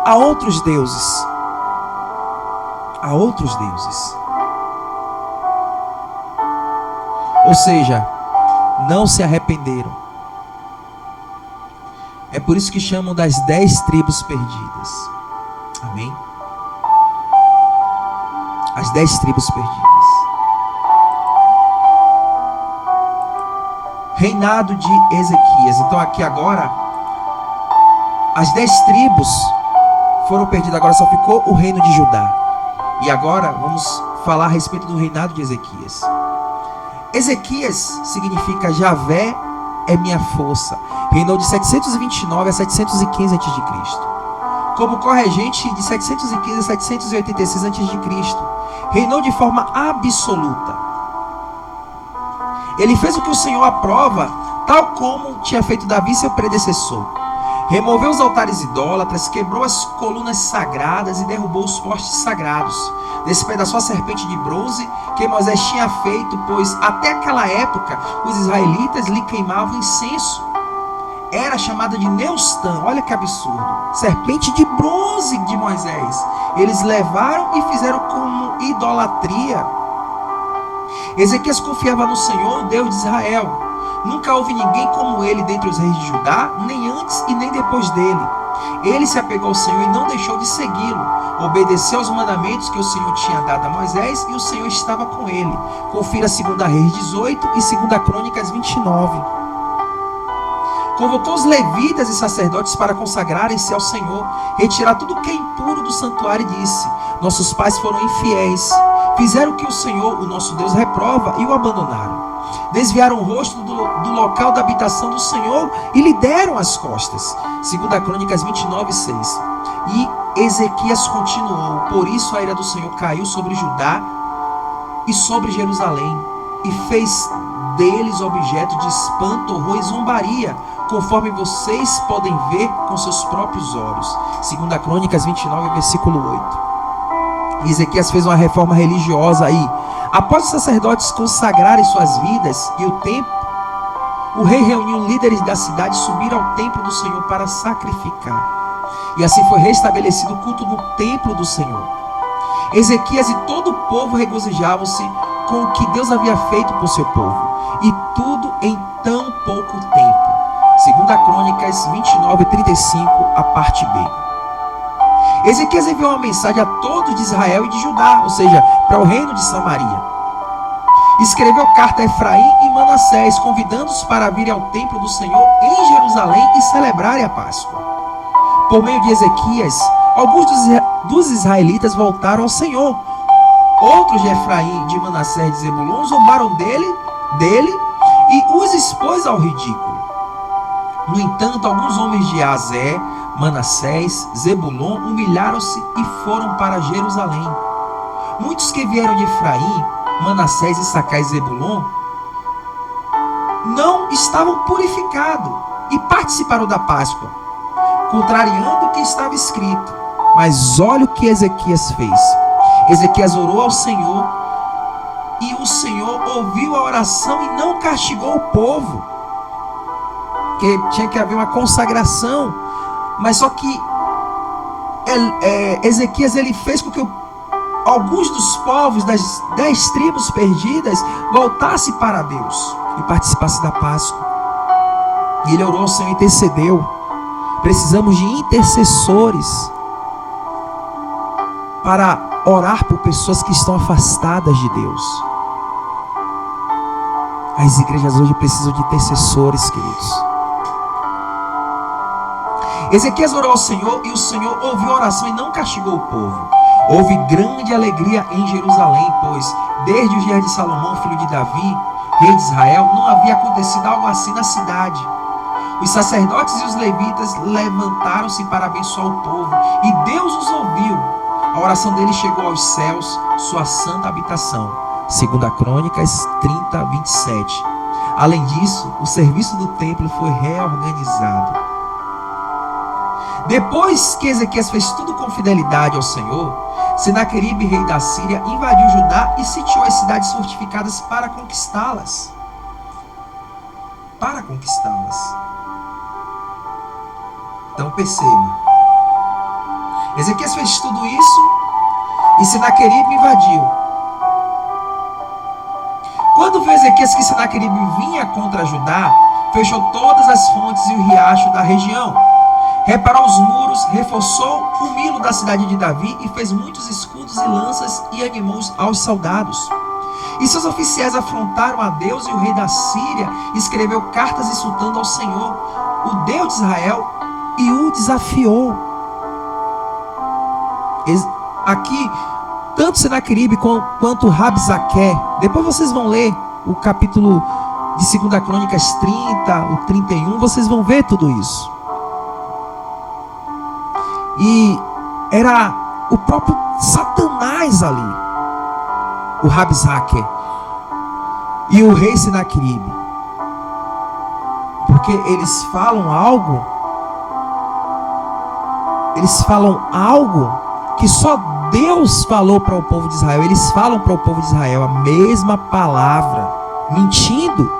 a outros deuses. A outros deuses. Ou seja, não se arrependeram. É por isso que chamam das 10 tribos perdidas. Amém? As 10 tribos perdidas. Reinado de Ezequias. Então aqui agora, as 10 tribos foram perdidas. Agora só ficou o reino de Judá. E agora vamos falar a respeito do reinado de Ezequias. Ezequias significa Javé é minha força. Reinou de 729 a 715 a.C. Como corregente de 715 a 786 a.C. Reinou de forma absoluta. Ele fez o que o Senhor aprova, tal como tinha feito Davi, seu predecessor. Removeu os altares idólatras, quebrou as colunas sagradas e derrubou os postes sagrados. Despedaçou a serpente de bronze que Moisés tinha feito, pois até aquela época os israelitas lhe queimavam incenso. Era chamada de Neustã, olha que absurdo. Serpente de bronze de Moisés. Eles levaram e fizeram como idolatria. Ezequias confiava no Senhor, Deus de Israel. Nunca houve ninguém como ele dentre os reis de Judá, nem antes e nem depois dele. Ele se apegou ao Senhor e não deixou de segui-lo. Obedeceu aos mandamentos que o Senhor tinha dado a Moisés e o Senhor estava com ele. Confira 2 Reis 18 e 2 Crônicas 29. Convocou os levitas e sacerdotes para consagrarem-se ao Senhor, retirar tudo o que é impuro do santuário e disse: nossos pais foram infiéis, fizeram o que o Senhor, o nosso Deus, reprova e o abandonaram. Desviaram o rosto do local da habitação do Senhor e lhe deram as costas. 2 Crônicas 29, 6. E Ezequias continuou: por isso a ira do Senhor caiu sobre Judá e sobre Jerusalém, e fez deles objeto de espanto, horror e zombaria, conforme vocês podem ver com seus próprios olhos. 2 Crônicas 29, versículo 8. Ezequias fez uma reforma religiosa aí. Após os sacerdotes consagrarem suas vidas e o templo, o rei reuniu líderes da cidade e subiram ao templo do Senhor para sacrificar. E assim foi restabelecido o culto no templo do Senhor. Ezequias e todo o povo regozijavam-se com o que Deus havia feito por seu povo, e tudo em tão pouco tempo. 2 Crônicas 29, 35, a parte B. Ezequias enviou uma mensagem a todos de Israel e de Judá, ou seja, para o reino de Samaria. Escreveu carta a Efraim e Manassés, convidando-os para virem ao templo do Senhor em Jerusalém e celebrarem a Páscoa. Por meio de Ezequias, alguns dos israelitas voltaram ao Senhor. Outros de Efraim, de Manassés e de Zebulon zombaram dele e os expôs ao ridículo. No entanto, alguns homens de Azé, Manassés, Zebulon humilharam-se e foram para Jerusalém. Muitos que vieram de Efraim, Manassés, Issacar e Zebulon não estavam purificados e participaram da Páscoa, contrariando o que estava escrito. Mas olha o que Ezequias fez. Ezequias orou ao Senhor e o Senhor ouviu a oração e não castigou o povo, que tinha que haver uma consagração. Mas só que Ezequias ele fez com que alguns dos povos das 10 tribos perdidas voltassem para Deus e participassem da Páscoa. E ele orou ao Senhor e intercedeu. Precisamos de intercessores para orar por pessoas que estão afastadas de Deus. As igrejas hoje precisam de intercessores, queridos. Ezequias orou ao Senhor e o Senhor ouviu a oração e não castigou o povo. Houve grande alegria em Jerusalém, pois desde os dias de Salomão, filho de Davi, rei de Israel, não havia acontecido algo assim na cidade. Os sacerdotes e os levitas levantaram-se para abençoar o povo, e Deus os ouviu. A oração dele chegou aos céus, sua santa habitação. 2 Crônicas 30, 27. Além disso, o serviço do templo foi reorganizado. Depois que Ezequias fez tudo com fidelidade ao Senhor, Senaqueribe, rei da Síria, invadiu Judá e sitiou as cidades fortificadas para conquistá-las. Então perceba, Ezequias fez tudo isso e Senaqueribe invadiu. Quando viu Ezequias que Senaqueribe vinha contra Judá, fechou todas as fontes e o riacho da região, reparou os muros, reforçou o milo da cidade de Davi e fez muitos escudos e lanças e animou aos soldados. E seus oficiais afrontaram a Deus, e o rei da Síria escreveu cartas insultando ao Senhor, o Deus de Israel, e o desafiou. Aqui, tanto Senaqueribe quanto Rabsaqué, depois vocês vão ler o capítulo de 2 Crônicas 30, o 31, vocês vão ver tudo isso. E era o próprio Satanás ali, o Rabsaqué e o rei Senaqueribe, porque eles falam algo eles falam algo que só Deus falou para o povo de Israel. Eles falam para o povo de Israel a mesma palavra, mentindo.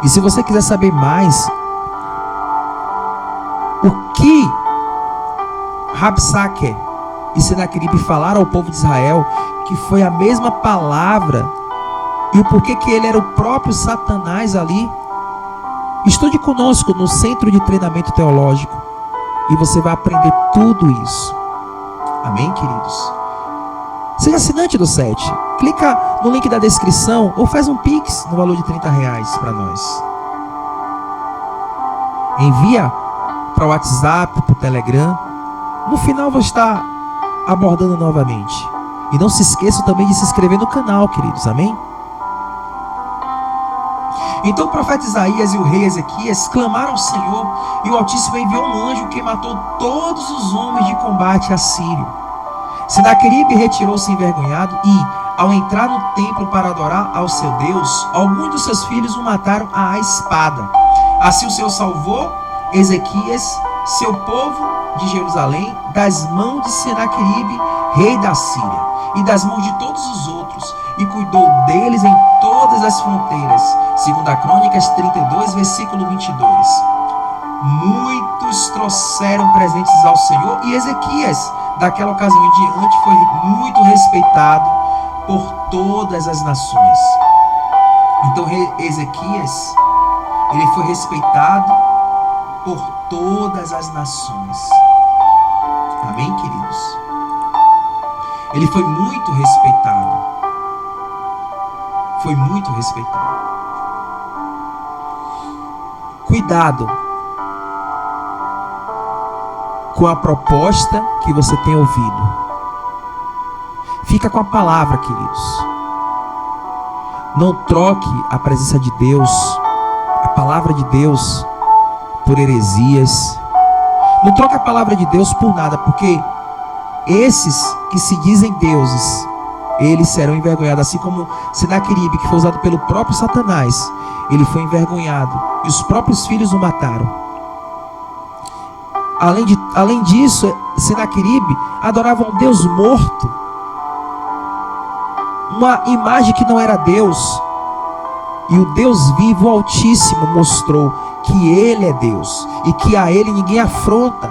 E se você quiser saber mais, o que Rabsaque e Senaqueribe falaram ao povo de Israel, que foi a mesma palavra, e o porquê que ele era o próprio Satanás ali. Estude conosco no Centro de Treinamento Teológico e você vai aprender tudo isso. Amém, queridos? Seja assinante do SET. Clica no link da descrição ou faz um Pix no valor de R$30 para nós. Envia para o WhatsApp, para o Telegram. No final vou estar abordando novamente. E não se esqueça também de se inscrever no canal, queridos. Amém? Então o profeta Isaías e o rei Ezequias clamaram ao Senhor, e o Altíssimo enviou um anjo que matou todos os homens de combate assírio. Senaqueribe retirou-se envergonhado e, ao entrar no templo para adorar ao seu Deus, alguns dos seus filhos o mataram à espada. Assim o Senhor salvou Ezequias, seu povo de Jerusalém, das mãos de Senaqueribe, rei da Síria, e das mãos de todos os outros, e cuidou deles em todas as fronteiras. Segundo a Crônicas 32, versículo 22. Muitos trouxeram presentes ao Senhor, e Ezequias, daquela ocasião em diante, foi muito respeitado por todas as nações. Então Ezequias, ele foi respeitado por todas as nações. Amém, queridos? Ele foi muito respeitado. Foi muito respeitado. Cuidado com a proposta que você tem ouvido. Fica com a palavra, queridos. Não troque a presença de Deus, a palavra de Deus, por heresias. Não troque a palavra de Deus por nada, porque esses que se dizem deuses, eles serão envergonhados, assim como Senaqueribe, que foi usado pelo próprio Satanás, ele foi envergonhado e os próprios filhos o mataram. Além disso, Senaqueribe adorava um Deus morto, uma imagem que não era Deus, e o Deus vivo, Altíssimo, mostrou que Ele é Deus e que a Ele ninguém afronta,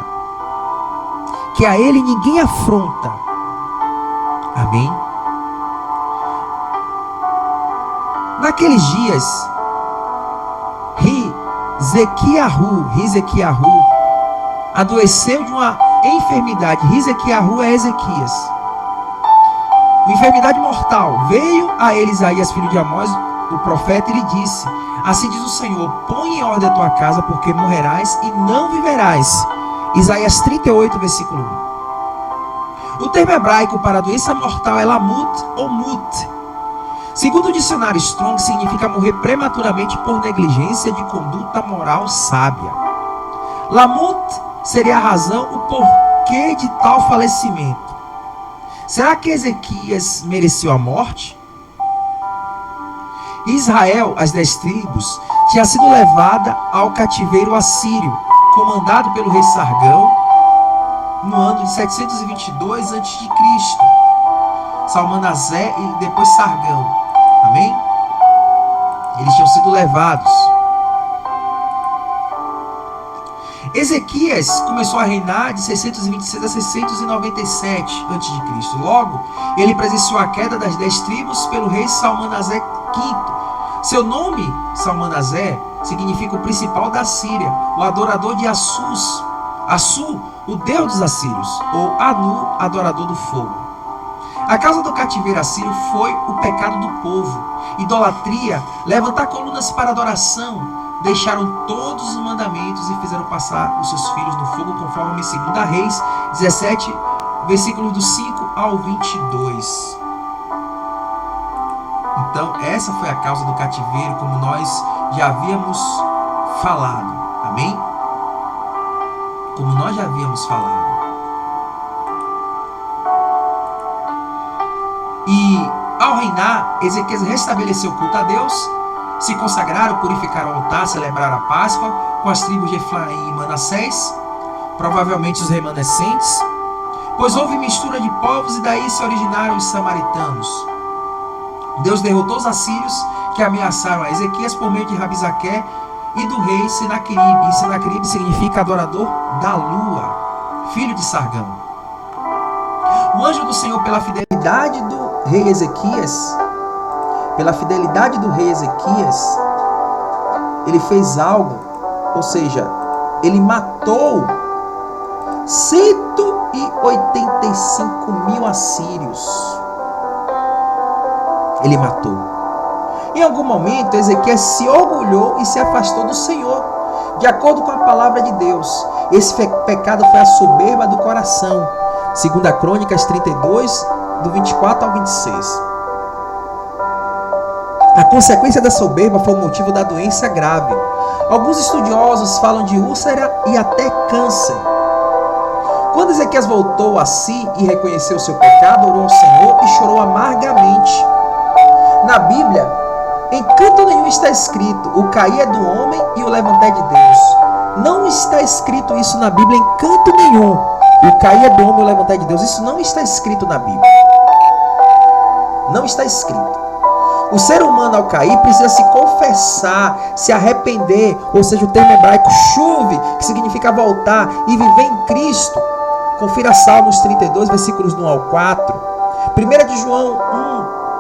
que a Ele ninguém afronta. Amém? Naqueles dias, Rizequiahu adoeceu de uma enfermidade. Rizequiahu é Ezequias. Uma enfermidade mortal. Veio a ele Isaías, filho de Amós, o profeta, e lhe disse: assim diz o Senhor, põe em ordem a tua casa, porque morrerás e não viverás. Isaías 38, versículo 1. O termo hebraico para a doença mortal é lamut ou mut. Segundo o dicionário Strong, significa morrer prematuramente por negligência de conduta moral sábia. Lamut seria a razão, o porquê de tal falecimento. Será que Ezequias mereceu a morte? Israel, as 10 tribos, tinha sido levada ao cativeiro assírio, comandado pelo rei Sargão, no ano de 722 a.C. Salmanasé e depois Sargão. Amém? Eles tinham sido levados. Ezequias começou a reinar de 626 a 697 a.C. Logo, ele presenciou a queda das 10 tribos pelo rei Salmanasé V. Seu nome, Salmanasé, significa o principal da Síria, o adorador de Assus. Assu, o deus dos assírios, ou Anu, adorador do fogo. A causa do cativeiro assírio foi o pecado do povo, idolatria, levantar colunas para adoração, deixaram todos os mandamentos e fizeram passar os seus filhos no fogo, conforme 2 Reis 17, versículos do 5 ao 22. Então, essa foi a causa do cativeiro, como nós já havíamos falado. Amém? Como nós já havíamos falado. E ao reinar, Ezequias restabeleceu o culto a Deus, se consagraram, purificaram o altar, celebraram a Páscoa com as tribos de Efraim e Manassés. provavelmente os remanescentes, pois houve mistura de povos e daí se originaram os samaritanos. Deus derrotou os assírios que ameaçaram a Ezequias por meio de Rabizaque e do rei Senaqueribe. E Senaqueribe significa adorador da lua, filho de Sargão. O anjo do Senhor, pela fidelidade do rei Ezequias, ele fez algo, ou seja, ele matou 185 mil assírios. Ele matou. Em algum momento, Ezequias se orgulhou e se afastou do Senhor, de acordo com a palavra de Deus. Esse pecado foi a soberba do coração. 2 Crônicas 32, do 24 ao 26. A consequência da soberba foi o motivo da doença grave. Alguns estudiosos falam de úlcera e até câncer. Quando Ezequias voltou a si e reconheceu seu pecado, orou ao Senhor e chorou amargamente. Na Bíblia, em canto nenhum está escrito: o cair é do homem e o levantar é de Deus. Não está escrito isso na Bíblia em canto nenhum. O cair é do homem e o levantar é de Deus. Isso não está escrito na Bíblia. Não está escrito. O ser humano, ao cair, precisa se confessar, se arrepender, ou seja, o termo hebraico chuve, que significa voltar e viver em Cristo. Confira Salmos 32, versículos 1 ao 4, 1 de João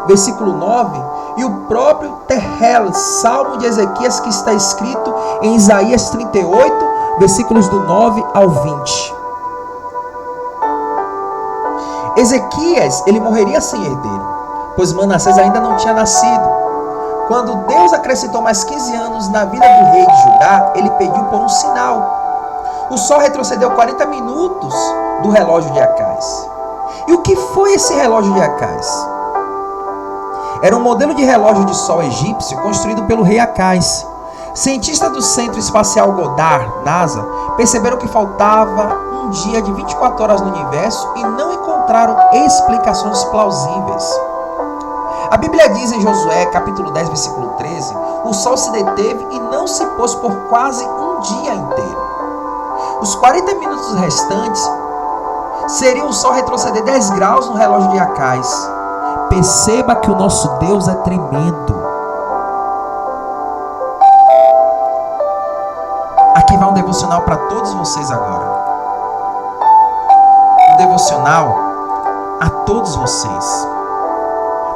1, versículo 9, e o próprio Tehel, Salmo de Ezequias, que está escrito em Isaías 38, versículos do 9 ao 20. Ezequias, ele morreria sem herdeiro, pois Manassés ainda não tinha nascido. Quando Deus acrescentou mais 15 anos na vida do rei de Judá, ele pediu por um sinal. O sol retrocedeu 40 minutos do relógio de Acás. E o que foi esse relógio de Acás? Era um modelo de relógio de sol egípcio construído pelo rei Acás. Cientistas do Centro Espacial Goddard, NASA, perceberam que faltava um dia de 24 horas no universo e não encontraram explicações plausíveis. A Bíblia diz em Josué, capítulo 10, versículo 13, o sol se deteve e não se pôs por quase um dia inteiro. Os 40 minutos restantes seriam o sol retroceder 10 graus no relógio de Acás. Perceba que o nosso Deus é tremendo. Aqui vai um devocional para todos vocês agora. Um devocional a todos vocês.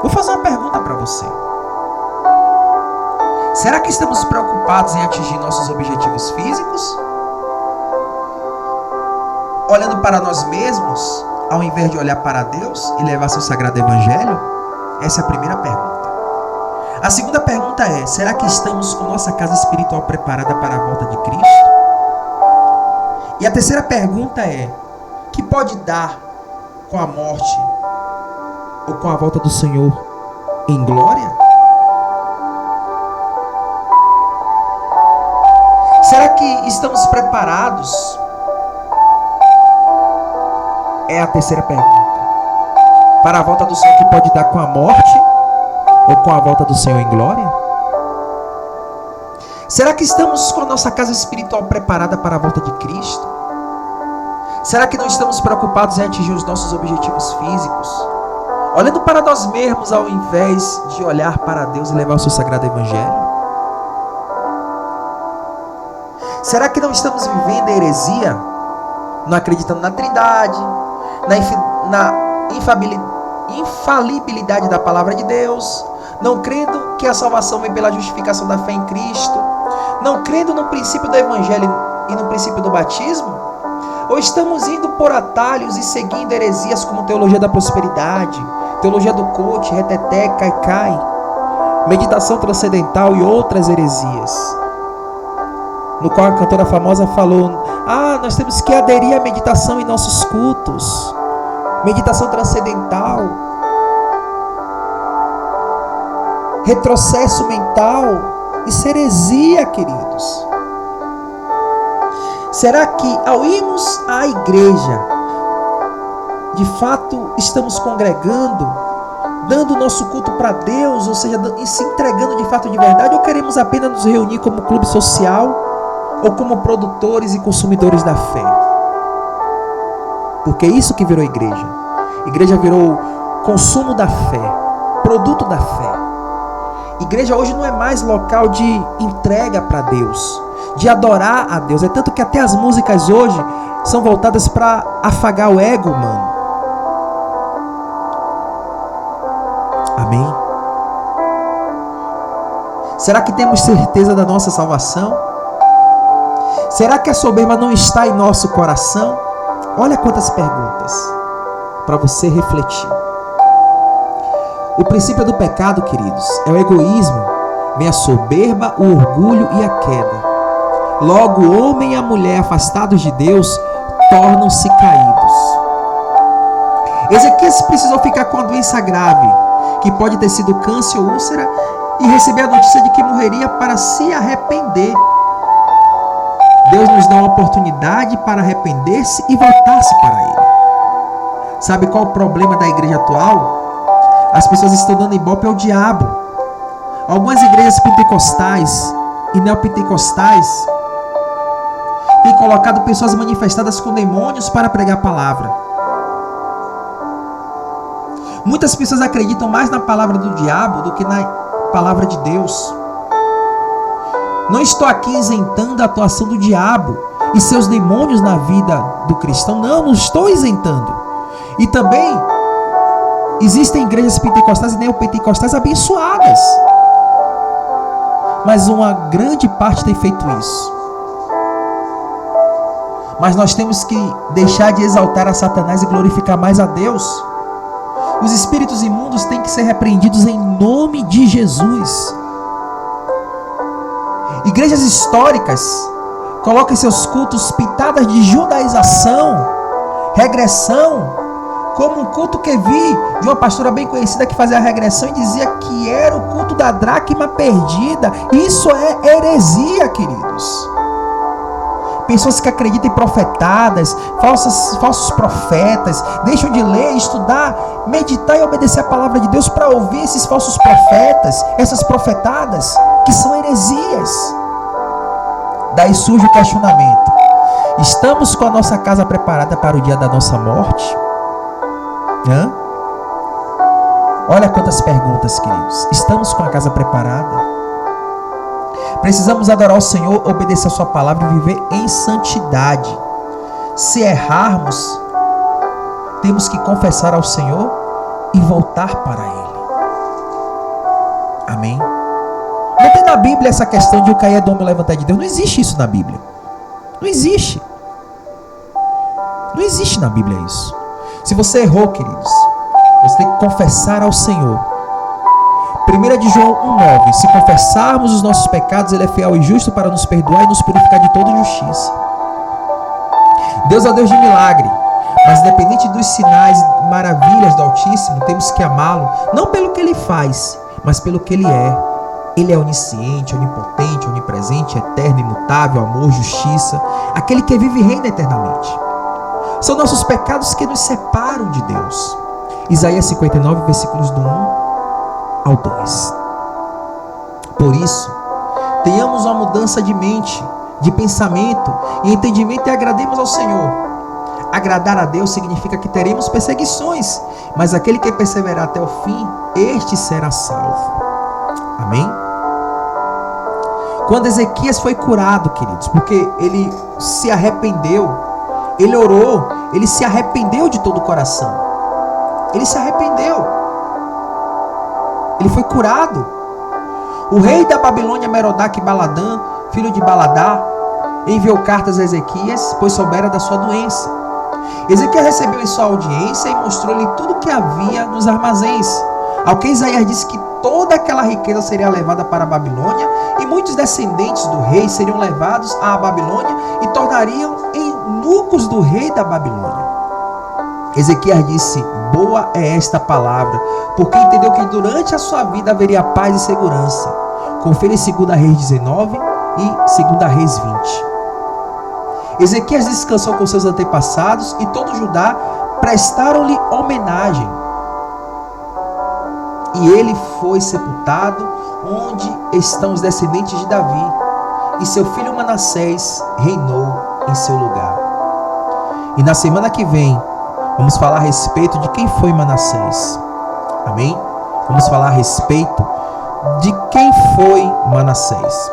Vou fazer uma pergunta para você. Será que estamos preocupados em atingir nossos objetivos físicos? Olhando para nós mesmos, ao invés de olhar para Deus e levar seu sagrado evangelho? Essa é a primeira pergunta. A segunda pergunta é: será que estamos com nossa casa espiritual preparada para a volta de Cristo? E a terceira pergunta é: que pode dar com a morte ou com a volta do Senhor em glória? Será que estamos preparados? É a terceira pergunta. Para a volta do Senhor, que pode dar com a morte ou com a volta do Senhor em glória? Será que estamos com a nossa casa espiritual preparada para a volta de Cristo? Será que não estamos preocupados em atingir os nossos objetivos físicos? Olhando para nós mesmos ao invés de olhar para Deus e levar o seu sagrado evangelho? Será que não estamos vivendo a heresia? Não acreditando na Trindade, na infalibilidade da palavra de Deus, não crendo que a salvação vem pela justificação da fé em Cristo, não crendo no princípio do evangelho e no princípio do batismo? Ou estamos indo por atalhos e seguindo heresias como teologia da prosperidade, teologia do coach, reteté, caicai, meditação transcendental e outras heresias? No qual a cantora famosa falou: nós temos que aderir à meditação em nossos cultos, meditação transcendental, retrocesso mental. Isso é heresia, queridos. Será que ao irmos à igreja, de fato estamos congregando, dando o nosso culto para Deus, ou seja, se entregando de fato de verdade, ou queremos apenas nos reunir como clube social ou como produtores e consumidores da fé? Porque é isso que virou igreja. Igreja virou consumo da fé, produto da fé. Igreja hoje não é mais local de entrega para Deus, de adorar a Deus. É tanto que até as músicas hoje são voltadas para afagar o ego humano. Amém? Será que temos certeza da nossa salvação? Será que a soberba não está em nosso coração? Olha quantas perguntas para você refletir. O princípio do pecado, queridos, é o egoísmo, vem a soberba, o orgulho e a queda. Logo, o homem e a mulher afastados de Deus tornam-se caídos. Ezequias precisou ficar com a doença grave, que pode ter sido câncer ou úlcera, e receber a notícia de que morreria para se arrepender. Deus nos dá uma oportunidade para arrepender-se e voltar-se para Ele. Sabe qual o problema da igreja atual? As pessoas estão dando ibope ao diabo. Algumas igrejas pentecostais e neopentecostais têm colocado pessoas manifestadas com demônios para pregar a palavra. Muitas pessoas acreditam mais na palavra do diabo do que na palavra de Deus. Não estou aqui isentando a atuação do diabo e seus demônios na vida do cristão. Não estou isentando. E também existem igrejas pentecostais e neopentecostais abençoadas. Mas uma grande parte tem feito isso. Mas nós temos que deixar de exaltar a Satanás e glorificar mais a Deus. Os espíritos imundos têm que ser repreendidos em nome de Jesus. Igrejas históricas colocam em seus cultos pitadas de judaização, regressão, como um culto que vi de uma pastora bem conhecida que fazia a regressão e dizia que era o culto da dracma perdida. Isso é heresia, queridos. Pessoas que acreditam em profetadas, falsos profetas, deixam de ler, estudar, meditar e obedecer a palavra de Deus para ouvir esses falsos profetas, essas profetadas, que são heresias. Daí surge o questionamento: estamos com a nossa casa preparada para o dia da nossa morte? Olha quantas perguntas, queridos. Estamos com a casa preparada? Precisamos adorar o Senhor, obedecer a sua palavra e viver em santidade. Se errarmos, temos que confessar ao Senhor e voltar para Ele. Amém? Não tem na Bíblia essa questão de o cair é do homem levantar de Deus. Não existe isso na Bíblia. Não existe. Não existe na Bíblia isso. Se você errou, queridos, você tem que confessar ao Senhor. 1 de João 1,9: se confessarmos os nossos pecados, Ele é fiel e justo para nos perdoar e nos purificar de toda injustiça. Deus é o Deus de milagre, mas independente dos sinais e maravilhas do Altíssimo, temos que amá-lo, não pelo que Ele faz, mas pelo que Ele é. Ele é onisciente, onipotente, onipresente, eterno, imutável, amor, justiça, aquele que vive e reina eternamente. São nossos pecados que nos separam de Deus. Isaías 59, versículos do 1 ao 2. Por isso, tenhamos uma mudança de mente, de pensamento e entendimento e agrademos ao Senhor. Agradar a Deus significa que teremos perseguições, mas aquele que perseverar até o fim, este será salvo. Amém? Quando Ezequias foi curado, queridos, porque ele se arrependeu, ele orou, ele se arrependeu de todo o coração. Ele se arrependeu. Ele foi curado. O rei da Babilônia, Merodach Baladã, filho de Baladá, enviou cartas a Ezequias, pois soubera da sua doença. Ezequias recebeu em sua audiência e mostrou-lhe tudo o que havia nos armazéns. Ao que Isaías disse que toda aquela riqueza seria levada para a Babilônia e muitos descendentes do rei seriam levados à Babilônia e tornariam eunucos do rei da Babilônia. Ezequias disse: boa é esta palavra, porque entendeu que durante a sua vida haveria paz e segurança. Confere em 2 Reis 19 e 2 Reis 20. Ezequias descansou com seus antepassados e todo Judá prestaram-lhe homenagem. E ele foi sepultado onde estão os descendentes de Davi, e seu filho Manassés reinou em seu lugar. E na semana que vem Vamos falar a respeito de quem foi Manassés. Amém? Vamos falar a respeito de quem foi Manassés.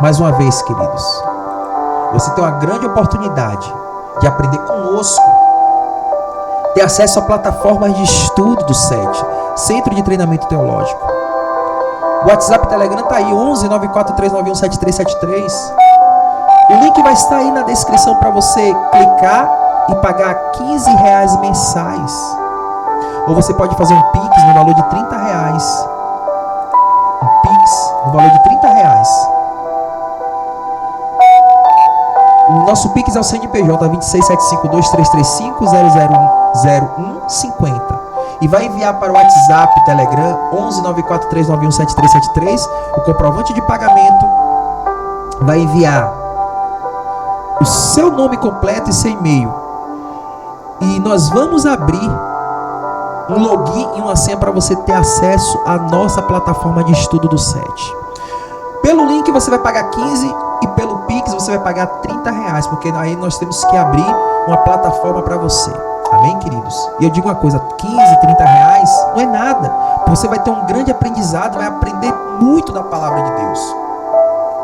Mais uma vez, queridos, você tem uma grande oportunidade de aprender conosco, ter acesso a plataformas de estudo do SET, Centro de Treinamento Teológico. O WhatsApp e Telegram está aí, 11 94391 7373. O link vai estar aí na descrição para você clicar e pagar R$15 mensais. Ou você pode fazer um Pix no valor de R$30. Um Pix no valor de R$30. O nosso Pix é o CNPJ 2675233500150. E vai enviar para o WhatsApp, Telegram, 11 94391 7373, o comprovante de pagamento. Vai enviar o seu nome completo e seu e-mail. E nós vamos abrir um login e uma senha para você ter acesso à nossa plataforma de estudo do SET. Pelo link você vai pagar 15 e pelo Pix você vai pagar R$30, porque aí nós temos que abrir uma plataforma para você. Amém, queridos? E eu digo uma coisa, 15, R$30 não é nada. Você vai ter um grande aprendizado, vai aprender muito da palavra de Deus.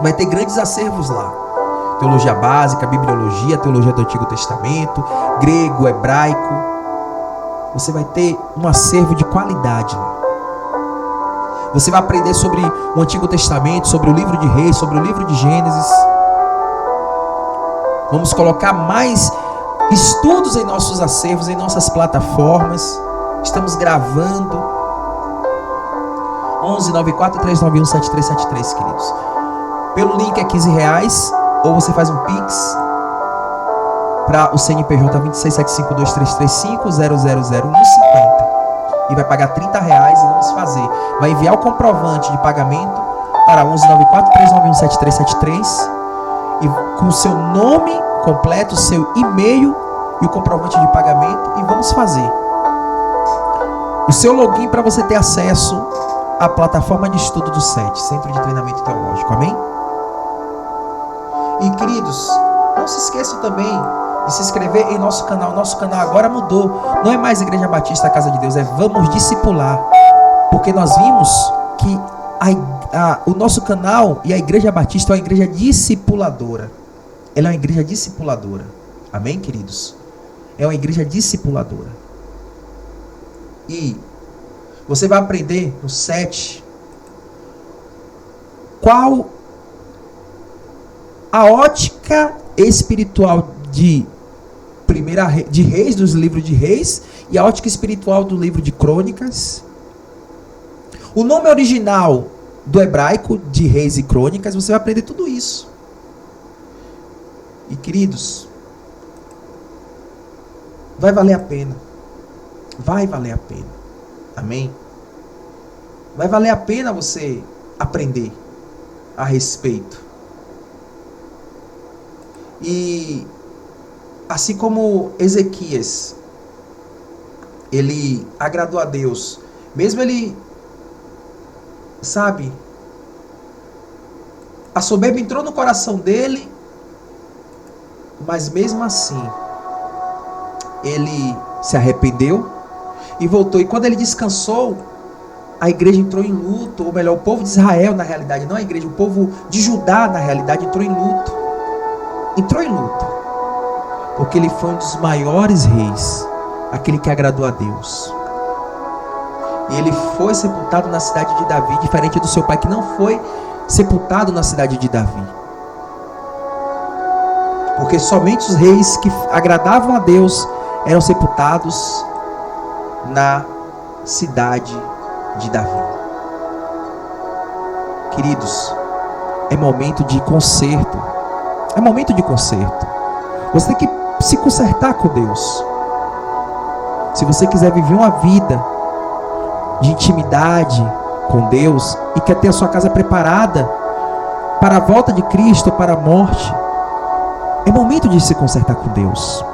Vai ter grandes acervos lá. Teologia básica, bibliologia, teologia do Antigo Testamento, grego, hebraico. Você vai ter um acervo de qualidade lá. Você vai aprender sobre o Antigo Testamento, sobre o livro de Reis, sobre o livro de Gênesis. Vamos colocar mais estudos em nossos acervos, em nossas plataformas. Estamos gravando. 11 94391 7373, queridos. Pelo link é R$15, ou você faz um Pix para o CNPJ 267523350000150 e vai pagar R$30 e vamos fazer. Vai enviar o comprovante de pagamento para 11 94391 7373 e com o seu nome completo, o seu e-mail e o comprovante de pagamento, e vamos fazer o seu login para você ter acesso à plataforma de estudo do SET, Centro de Treinamento Teológico. Amém? E queridos, não se esqueçam também de se inscrever em nosso canal. Nosso canal agora mudou. Não é mais Igreja Batista Casa de Deus, é Vamos Discipular. Porque nós vimos que o nosso canal e a Igreja Batista é uma igreja discipuladora. Ela é uma igreja discipuladora. Amém, queridos? É uma igreja discipuladora. E você vai aprender no 7 qual a ótica espiritual de Reis, dos livros de Reis, e a ótica espiritual do livro de Crônicas. O nome original do hebraico de Reis e Crônicas, você vai aprender tudo isso. E queridos, vai valer a pena. Vai valer a pena. Amém? Vai valer a pena você aprender a respeito. E assim como Ezequias, ele agradou a Deus, mesmo ele, sabe, a soberba entrou no coração dele, mas mesmo assim ele se arrependeu e voltou. E quando ele descansou, a igreja entrou em luto, ou melhor, o povo de Israel, na realidade, não a igreja, o povo de Judá, na realidade, entrou em luto. Entrou em luto, porque ele foi um dos maiores reis, aquele que agradou a Deus. E ele foi sepultado na cidade de Davi, diferente do seu pai, que não foi sepultado na cidade de Davi. Porque somente os reis que agradavam a Deus eram sepultados na cidade de Davi. Queridos, é momento de conserto. É momento de conserto. Você tem que se consertar com Deus. Se você quiser viver uma vida de intimidade com Deus e quer ter a sua casa preparada para a volta de Cristo, para a morte, é momento de se consertar com Deus.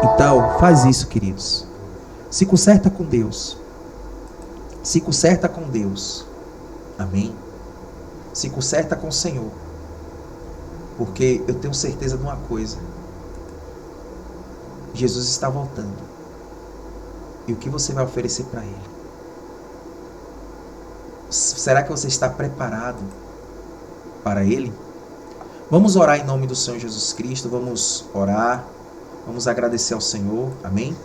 Então, faz isso, queridos. Se conserta com Deus. Se conserta com Deus. Amém? Se conserta com o Senhor. Porque eu tenho certeza de uma coisa. Jesus está voltando. E o que você vai oferecer para Ele? Será que você está preparado para Ele? Vamos orar em nome do Senhor Jesus Cristo. Vamos orar. Vamos agradecer ao Senhor. Amém?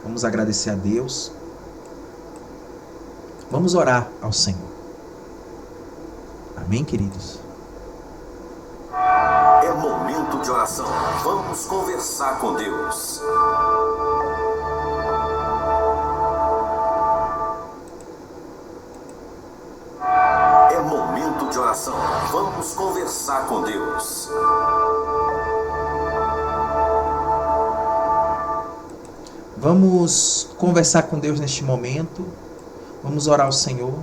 Vamos agradecer a Deus. Vamos orar ao Senhor. Amém, queridos? É momento de oração. Vamos conversar com Deus. É momento de oração. Vamos conversar com Deus. Vamos conversar com Deus neste momento. Vamos orar ao Senhor.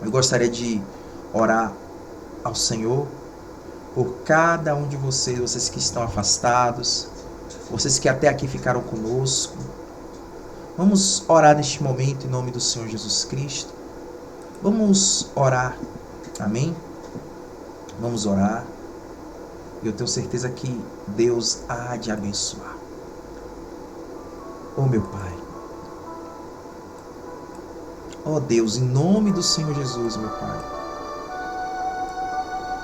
Eu gostaria de orar ao Senhor por cada um de vocês que estão afastados, vocês que até aqui ficaram conosco. Vamos orar neste momento em nome do Senhor Jesus Cristo. Vamos orar, amém? Vamos orar. E eu tenho certeza que Deus há de abençoar. Oh meu Pai, oh Deus, em nome do Senhor Jesus, meu Pai,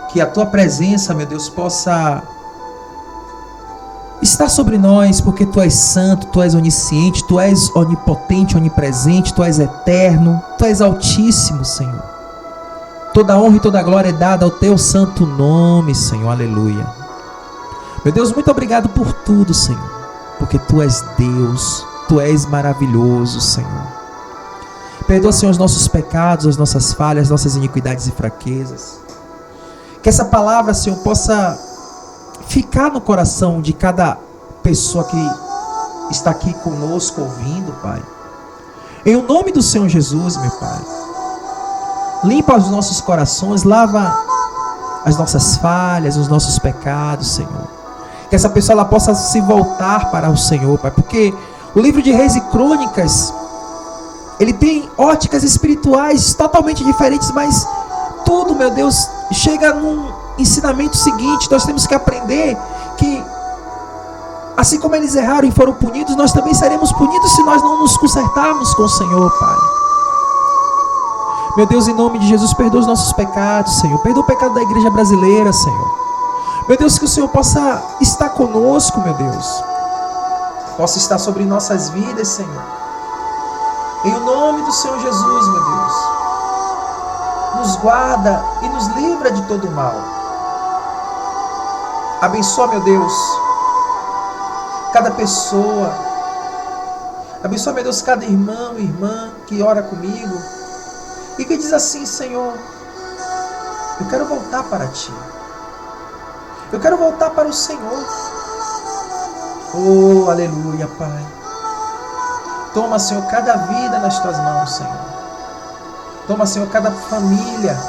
que a Tua presença, meu Deus, possa estar sobre nós, porque Tu és santo, Tu és onisciente, Tu és onipotente, onipresente, Tu és eterno, Tu és altíssimo, Senhor. Toda honra e toda glória é dada ao Teu santo nome, Senhor, aleluia. Meu Deus, muito obrigado por tudo, Senhor, porque Tu és Deus, Tu és maravilhoso, Senhor. Perdoa, Senhor, os nossos pecados, as nossas falhas, nossas iniquidades e fraquezas. Que essa palavra, Senhor, possa ficar no coração de cada pessoa que está aqui conosco ouvindo, Pai. Em o nome do Senhor Jesus, meu Pai. Limpa os nossos corações, lava as nossas falhas, os nossos pecados, Senhor. Que essa pessoa ela possa se voltar para o Senhor, Pai. Porque o livro de Reis e Crônicas, ele tem óticas espirituais totalmente diferentes, mas tudo, meu Deus, chega num ensinamento seguinte. Nós temos que aprender que, assim como eles erraram e foram punidos, nós também seremos punidos se nós não nos consertarmos com o Senhor, Pai. Meu Deus, em nome de Jesus, perdoa os nossos pecados, Senhor. Perdoa o pecado da igreja brasileira, Senhor. Meu Deus, que o Senhor possa estar conosco, meu Deus. Possa estar sobre nossas vidas, Senhor. Em o nome do Senhor Jesus, meu Deus. Nos guarda e nos livra de todo o mal. Abençoa, meu Deus, cada pessoa. Abençoa, meu Deus, cada irmão e irmã que ora comigo e que diz assim: Senhor, eu quero voltar para Ti. Eu quero voltar para o Senhor. Oh, aleluia, Pai. Toma, Senhor, cada vida nas Tuas mãos, Senhor. Toma, Senhor, cada família.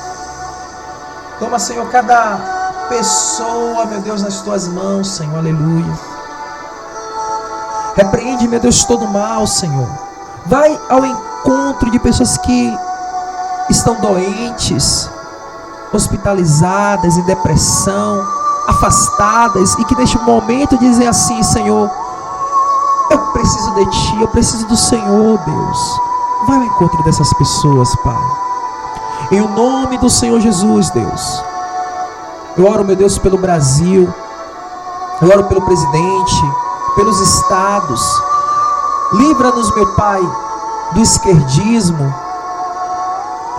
Toma, Senhor, cada pessoa, meu Deus, nas Tuas mãos, Senhor, aleluia. Repreende, meu Deus, todo mal, Senhor. Vai ao encontro de pessoas que estão doentes, hospitalizadas, em depressão, afastadas, e que neste momento dizem assim: Senhor, eu preciso de Ti, eu preciso do Senhor, Deus. Vai ao encontro dessas pessoas, Pai. Em o nome do Senhor Jesus, Deus. Eu oro, meu Deus, pelo Brasil. Eu oro pelo presidente, pelos estados. Livra-nos, meu Pai, do esquerdismo.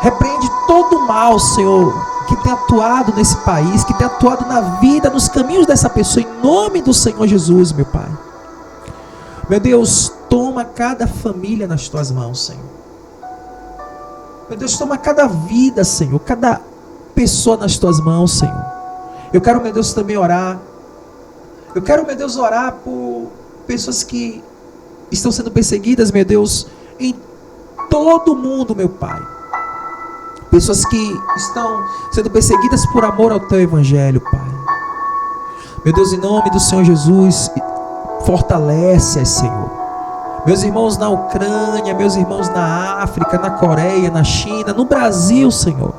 Repreende todo o mal, Senhor, que tem atuado nesse país, que tem atuado na vida, nos caminhos dessa pessoa. Em nome do Senhor Jesus, meu Pai. Meu Deus, toma cada família nas Tuas mãos, Senhor. Meu Deus, toma cada vida, Senhor, cada pessoa nas Tuas mãos, Senhor. Eu quero, meu Deus, também orar. Eu quero, meu Deus, orar por pessoas que estão sendo perseguidas, meu Deus, em todo o mundo, meu Pai. Pessoas que estão sendo perseguidas por amor ao Teu Evangelho, Pai. Meu Deus, em nome do Senhor Jesus, fortalece-as, Senhor. Meus irmãos na Ucrânia, meus irmãos na África, na Coreia, na China, no Brasil, Senhor.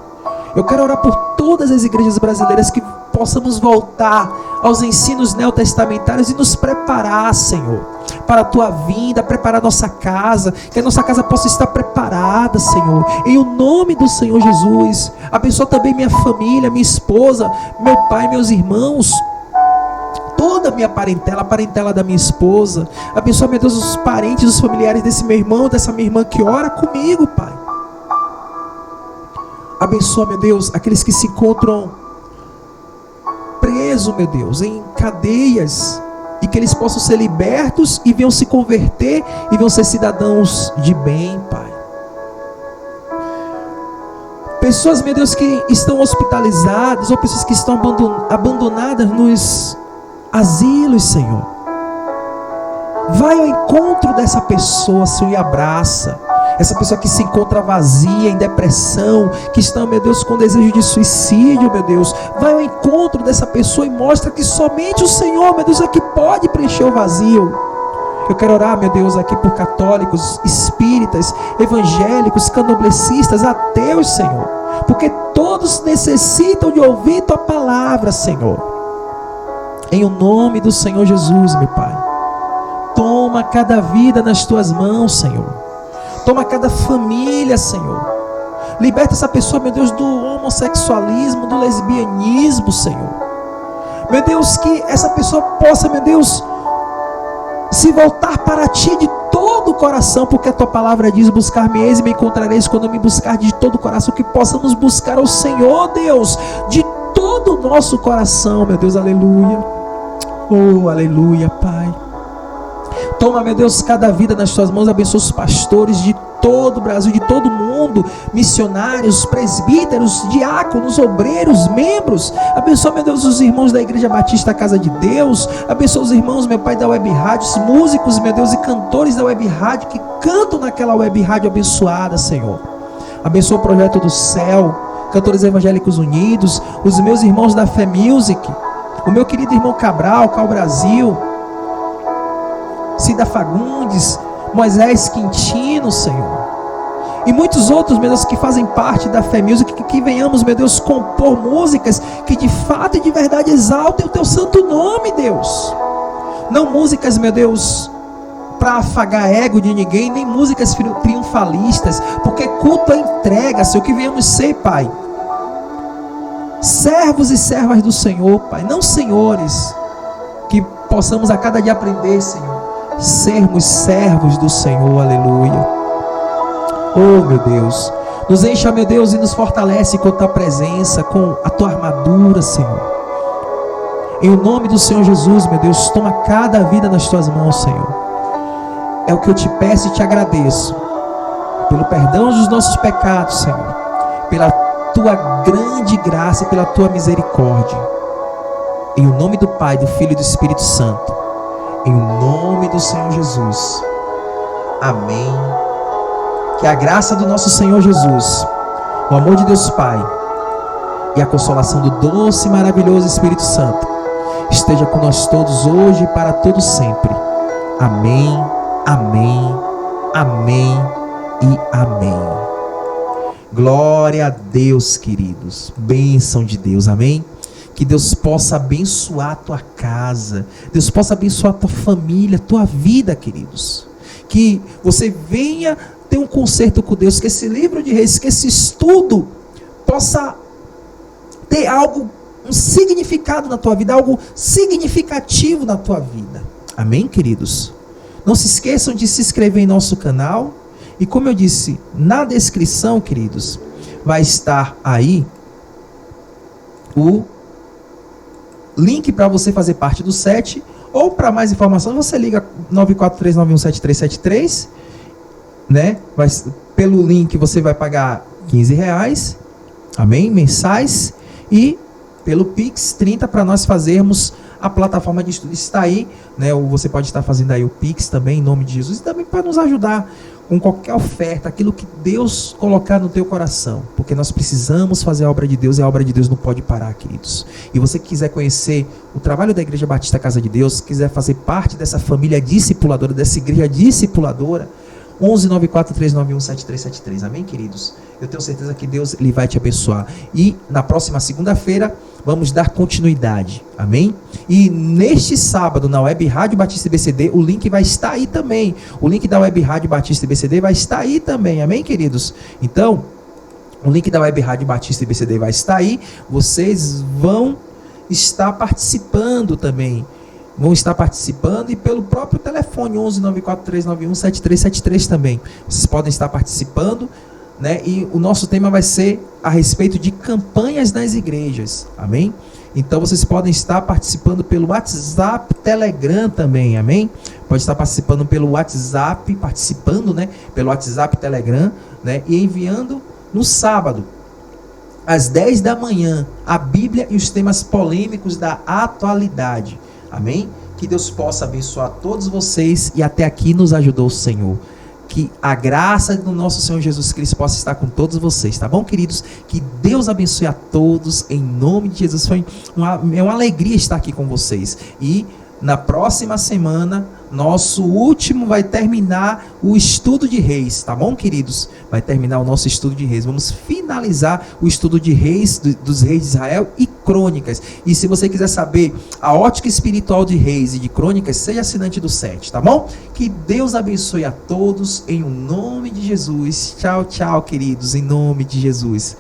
Eu quero orar por todas as igrejas brasileiras que possamos voltar aos ensinos neotestamentários e nos preparar, Senhor, para a Tua vinda, preparar nossa casa, que a nossa casa possa estar preparada, Senhor, em o nome do Senhor Jesus. Abençoa também minha família, minha esposa, meu pai, meus irmãos, toda a minha parentela, a parentela da minha esposa. Abençoa, meu Deus, os parentes, os familiares desse meu irmão, dessa minha irmã que ora comigo, Pai. Abençoa, meu Deus, aqueles que se encontram presos, meu Deus, em cadeias, e que eles possam ser libertos e venham se converter e venham ser cidadãos de bem, Pai. Pessoas, meu Deus, que estão hospitalizadas, ou pessoas que estão abandonadas nos asilos, Senhor. Vai ao encontro dessa pessoa, Senhor, e abraça. Essa pessoa que se encontra vazia, em depressão, que está, meu Deus, com desejo de suicídio, meu Deus. Vai ao encontro dessa pessoa e mostra que somente o Senhor, meu Deus, é que pode preencher o vazio. Eu quero orar, meu Deus, aqui por católicos, espíritas, evangélicos, candomblecistas, ateus, Senhor. Porque todos necessitam de ouvir Tua palavra, Senhor. Em o nome do Senhor Jesus, meu Pai. Toma cada vida nas Tuas mãos, Senhor. Toma cada família, Senhor. Liberta essa pessoa, meu Deus, do homossexualismo, do lesbianismo, Senhor. Meu Deus, que essa pessoa possa, meu Deus, se voltar para Ti de todo o coração, porque a Tua palavra diz: buscar-me-eis e me encontrareis quando me buscar de todo o coração. Que possamos buscar ao Senhor, Deus, de todo o nosso coração, meu Deus, aleluia. Oh, aleluia, Pai. Toma, meu Deus, cada vida nas Tuas mãos. Abençoa os pastores de todo o Brasil, de todo o mundo, missionários, presbíteros, diáconos, obreiros, membros. Abençoa, meu Deus, os irmãos da Igreja Batista Casa de Deus. Abençoa os irmãos, meu Pai, da Web Rádio, os músicos, meu Deus, e cantores da Web Rádio que cantam naquela Web Rádio abençoada, Senhor. Abençoa o Projeto do Céu, Cantores Evangélicos Unidos, os meus irmãos da Fé Music, o meu querido irmão Cabral, Cal Brasil, Cida Fagundes, Moisés Quintino, Senhor, e muitos outros, meu Deus, que fazem parte da Fé Music, que venhamos, meu Deus, compor músicas que de fato e de verdade exaltem o Teu santo nome, Deus. Não músicas, meu Deus, para afagar ego de ninguém, nem músicas triunfalistas, porque culto é entrega, Senhor. Que venhamos ser, Pai, servos e servas do Senhor, Pai, não senhores. Que possamos a cada dia aprender, Senhor, sermos servos do Senhor, aleluia. Oh, meu Deus, nos encha, meu Deus, e nos fortalece com a Tua presença, com a Tua armadura, Senhor. Em o nome do Senhor Jesus, meu Deus, toma cada vida nas Tuas mãos, Senhor. É o que eu Te peço e Te agradeço, pelo perdão dos nossos pecados, Senhor, pela Tua grande graça e pela Tua misericórdia. Em o nome do Pai, do Filho e do Espírito Santo. Em nome do Senhor Jesus. Amém. Que a graça do nosso Senhor Jesus, o amor de Deus Pai e a consolação do doce e maravilhoso Espírito Santo esteja com nós todos hoje e para todos sempre. Amém, amém, amém e amém. Glória a Deus, queridos. Bênção de Deus, amém. Que Deus possa abençoar a tua casa, Deus possa abençoar a tua família, a tua vida, queridos. Que você venha ter um concerto com Deus, que esse livro de Reis, que esse estudo possa ter algo, um significado na tua vida, algo significativo na tua vida. Amém, queridos? Não se esqueçam de se inscrever em nosso canal. E como eu disse, na descrição, queridos, vai estar aí o link para você fazer parte do SET, ou para mais informações você liga 943917373, né? Pelo link você vai pagar R$15, amém? Mensais, e pelo Pix 30 para nós fazermos a plataforma de estudo. Está aí, né? Ou você pode estar fazendo aí o Pix também, em nome de Jesus, e também para nos ajudar com qualquer oferta, aquilo que Deus colocar no teu coração, porque nós precisamos fazer a obra de Deus, e a obra de Deus não pode parar, queridos. E você que quiser conhecer o trabalho da Igreja Batista Casa de Deus, quiser fazer parte dessa família discipuladora, dessa igreja discipuladora, 119439177373, amém, queridos? Eu tenho certeza que Deus ele vai te abençoar. E na próxima segunda-feira vamos dar continuidade, amém? E neste sábado, na Web Rádio Batista IBCD, o link vai estar aí também. O link da Web Rádio Batista IBCD vai estar aí também, amém, queridos? Então, o link da Web Rádio Batista IBCD vai estar aí. Vocês vão estar participando também. Vão estar participando e pelo próprio telefone 11-94391-7373 também. Vocês podem estar participando, né? E o nosso tema vai ser a respeito de campanhas nas igrejas, amém? Então vocês podem estar participando pelo WhatsApp, Telegram também, amém? Pode estar participando pelo WhatsApp, né? Pelo WhatsApp, Telegram, né? E enviando no sábado, às 10 da manhã, a Bíblia e os temas polêmicos da atualidade. Amém? Que Deus possa abençoar todos vocês e até aqui nos ajudou o Senhor. Que a graça do nosso Senhor Jesus Cristo possa estar com todos vocês, tá bom, queridos? Que Deus abençoe a todos em nome de Jesus. É uma alegria estar aqui com vocês. E na próxima semana, nosso último vai terminar o estudo de Reis, tá bom, queridos? Vai terminar o nosso estudo de Reis. Vamos finalizar o estudo de Reis, dos reis de Israel e Crônicas. E se você quiser saber a ótica espiritual de Reis e de Crônicas, seja assinante do site, tá bom? Que Deus abençoe a todos em nome de Jesus. Tchau, tchau, queridos, em nome de Jesus.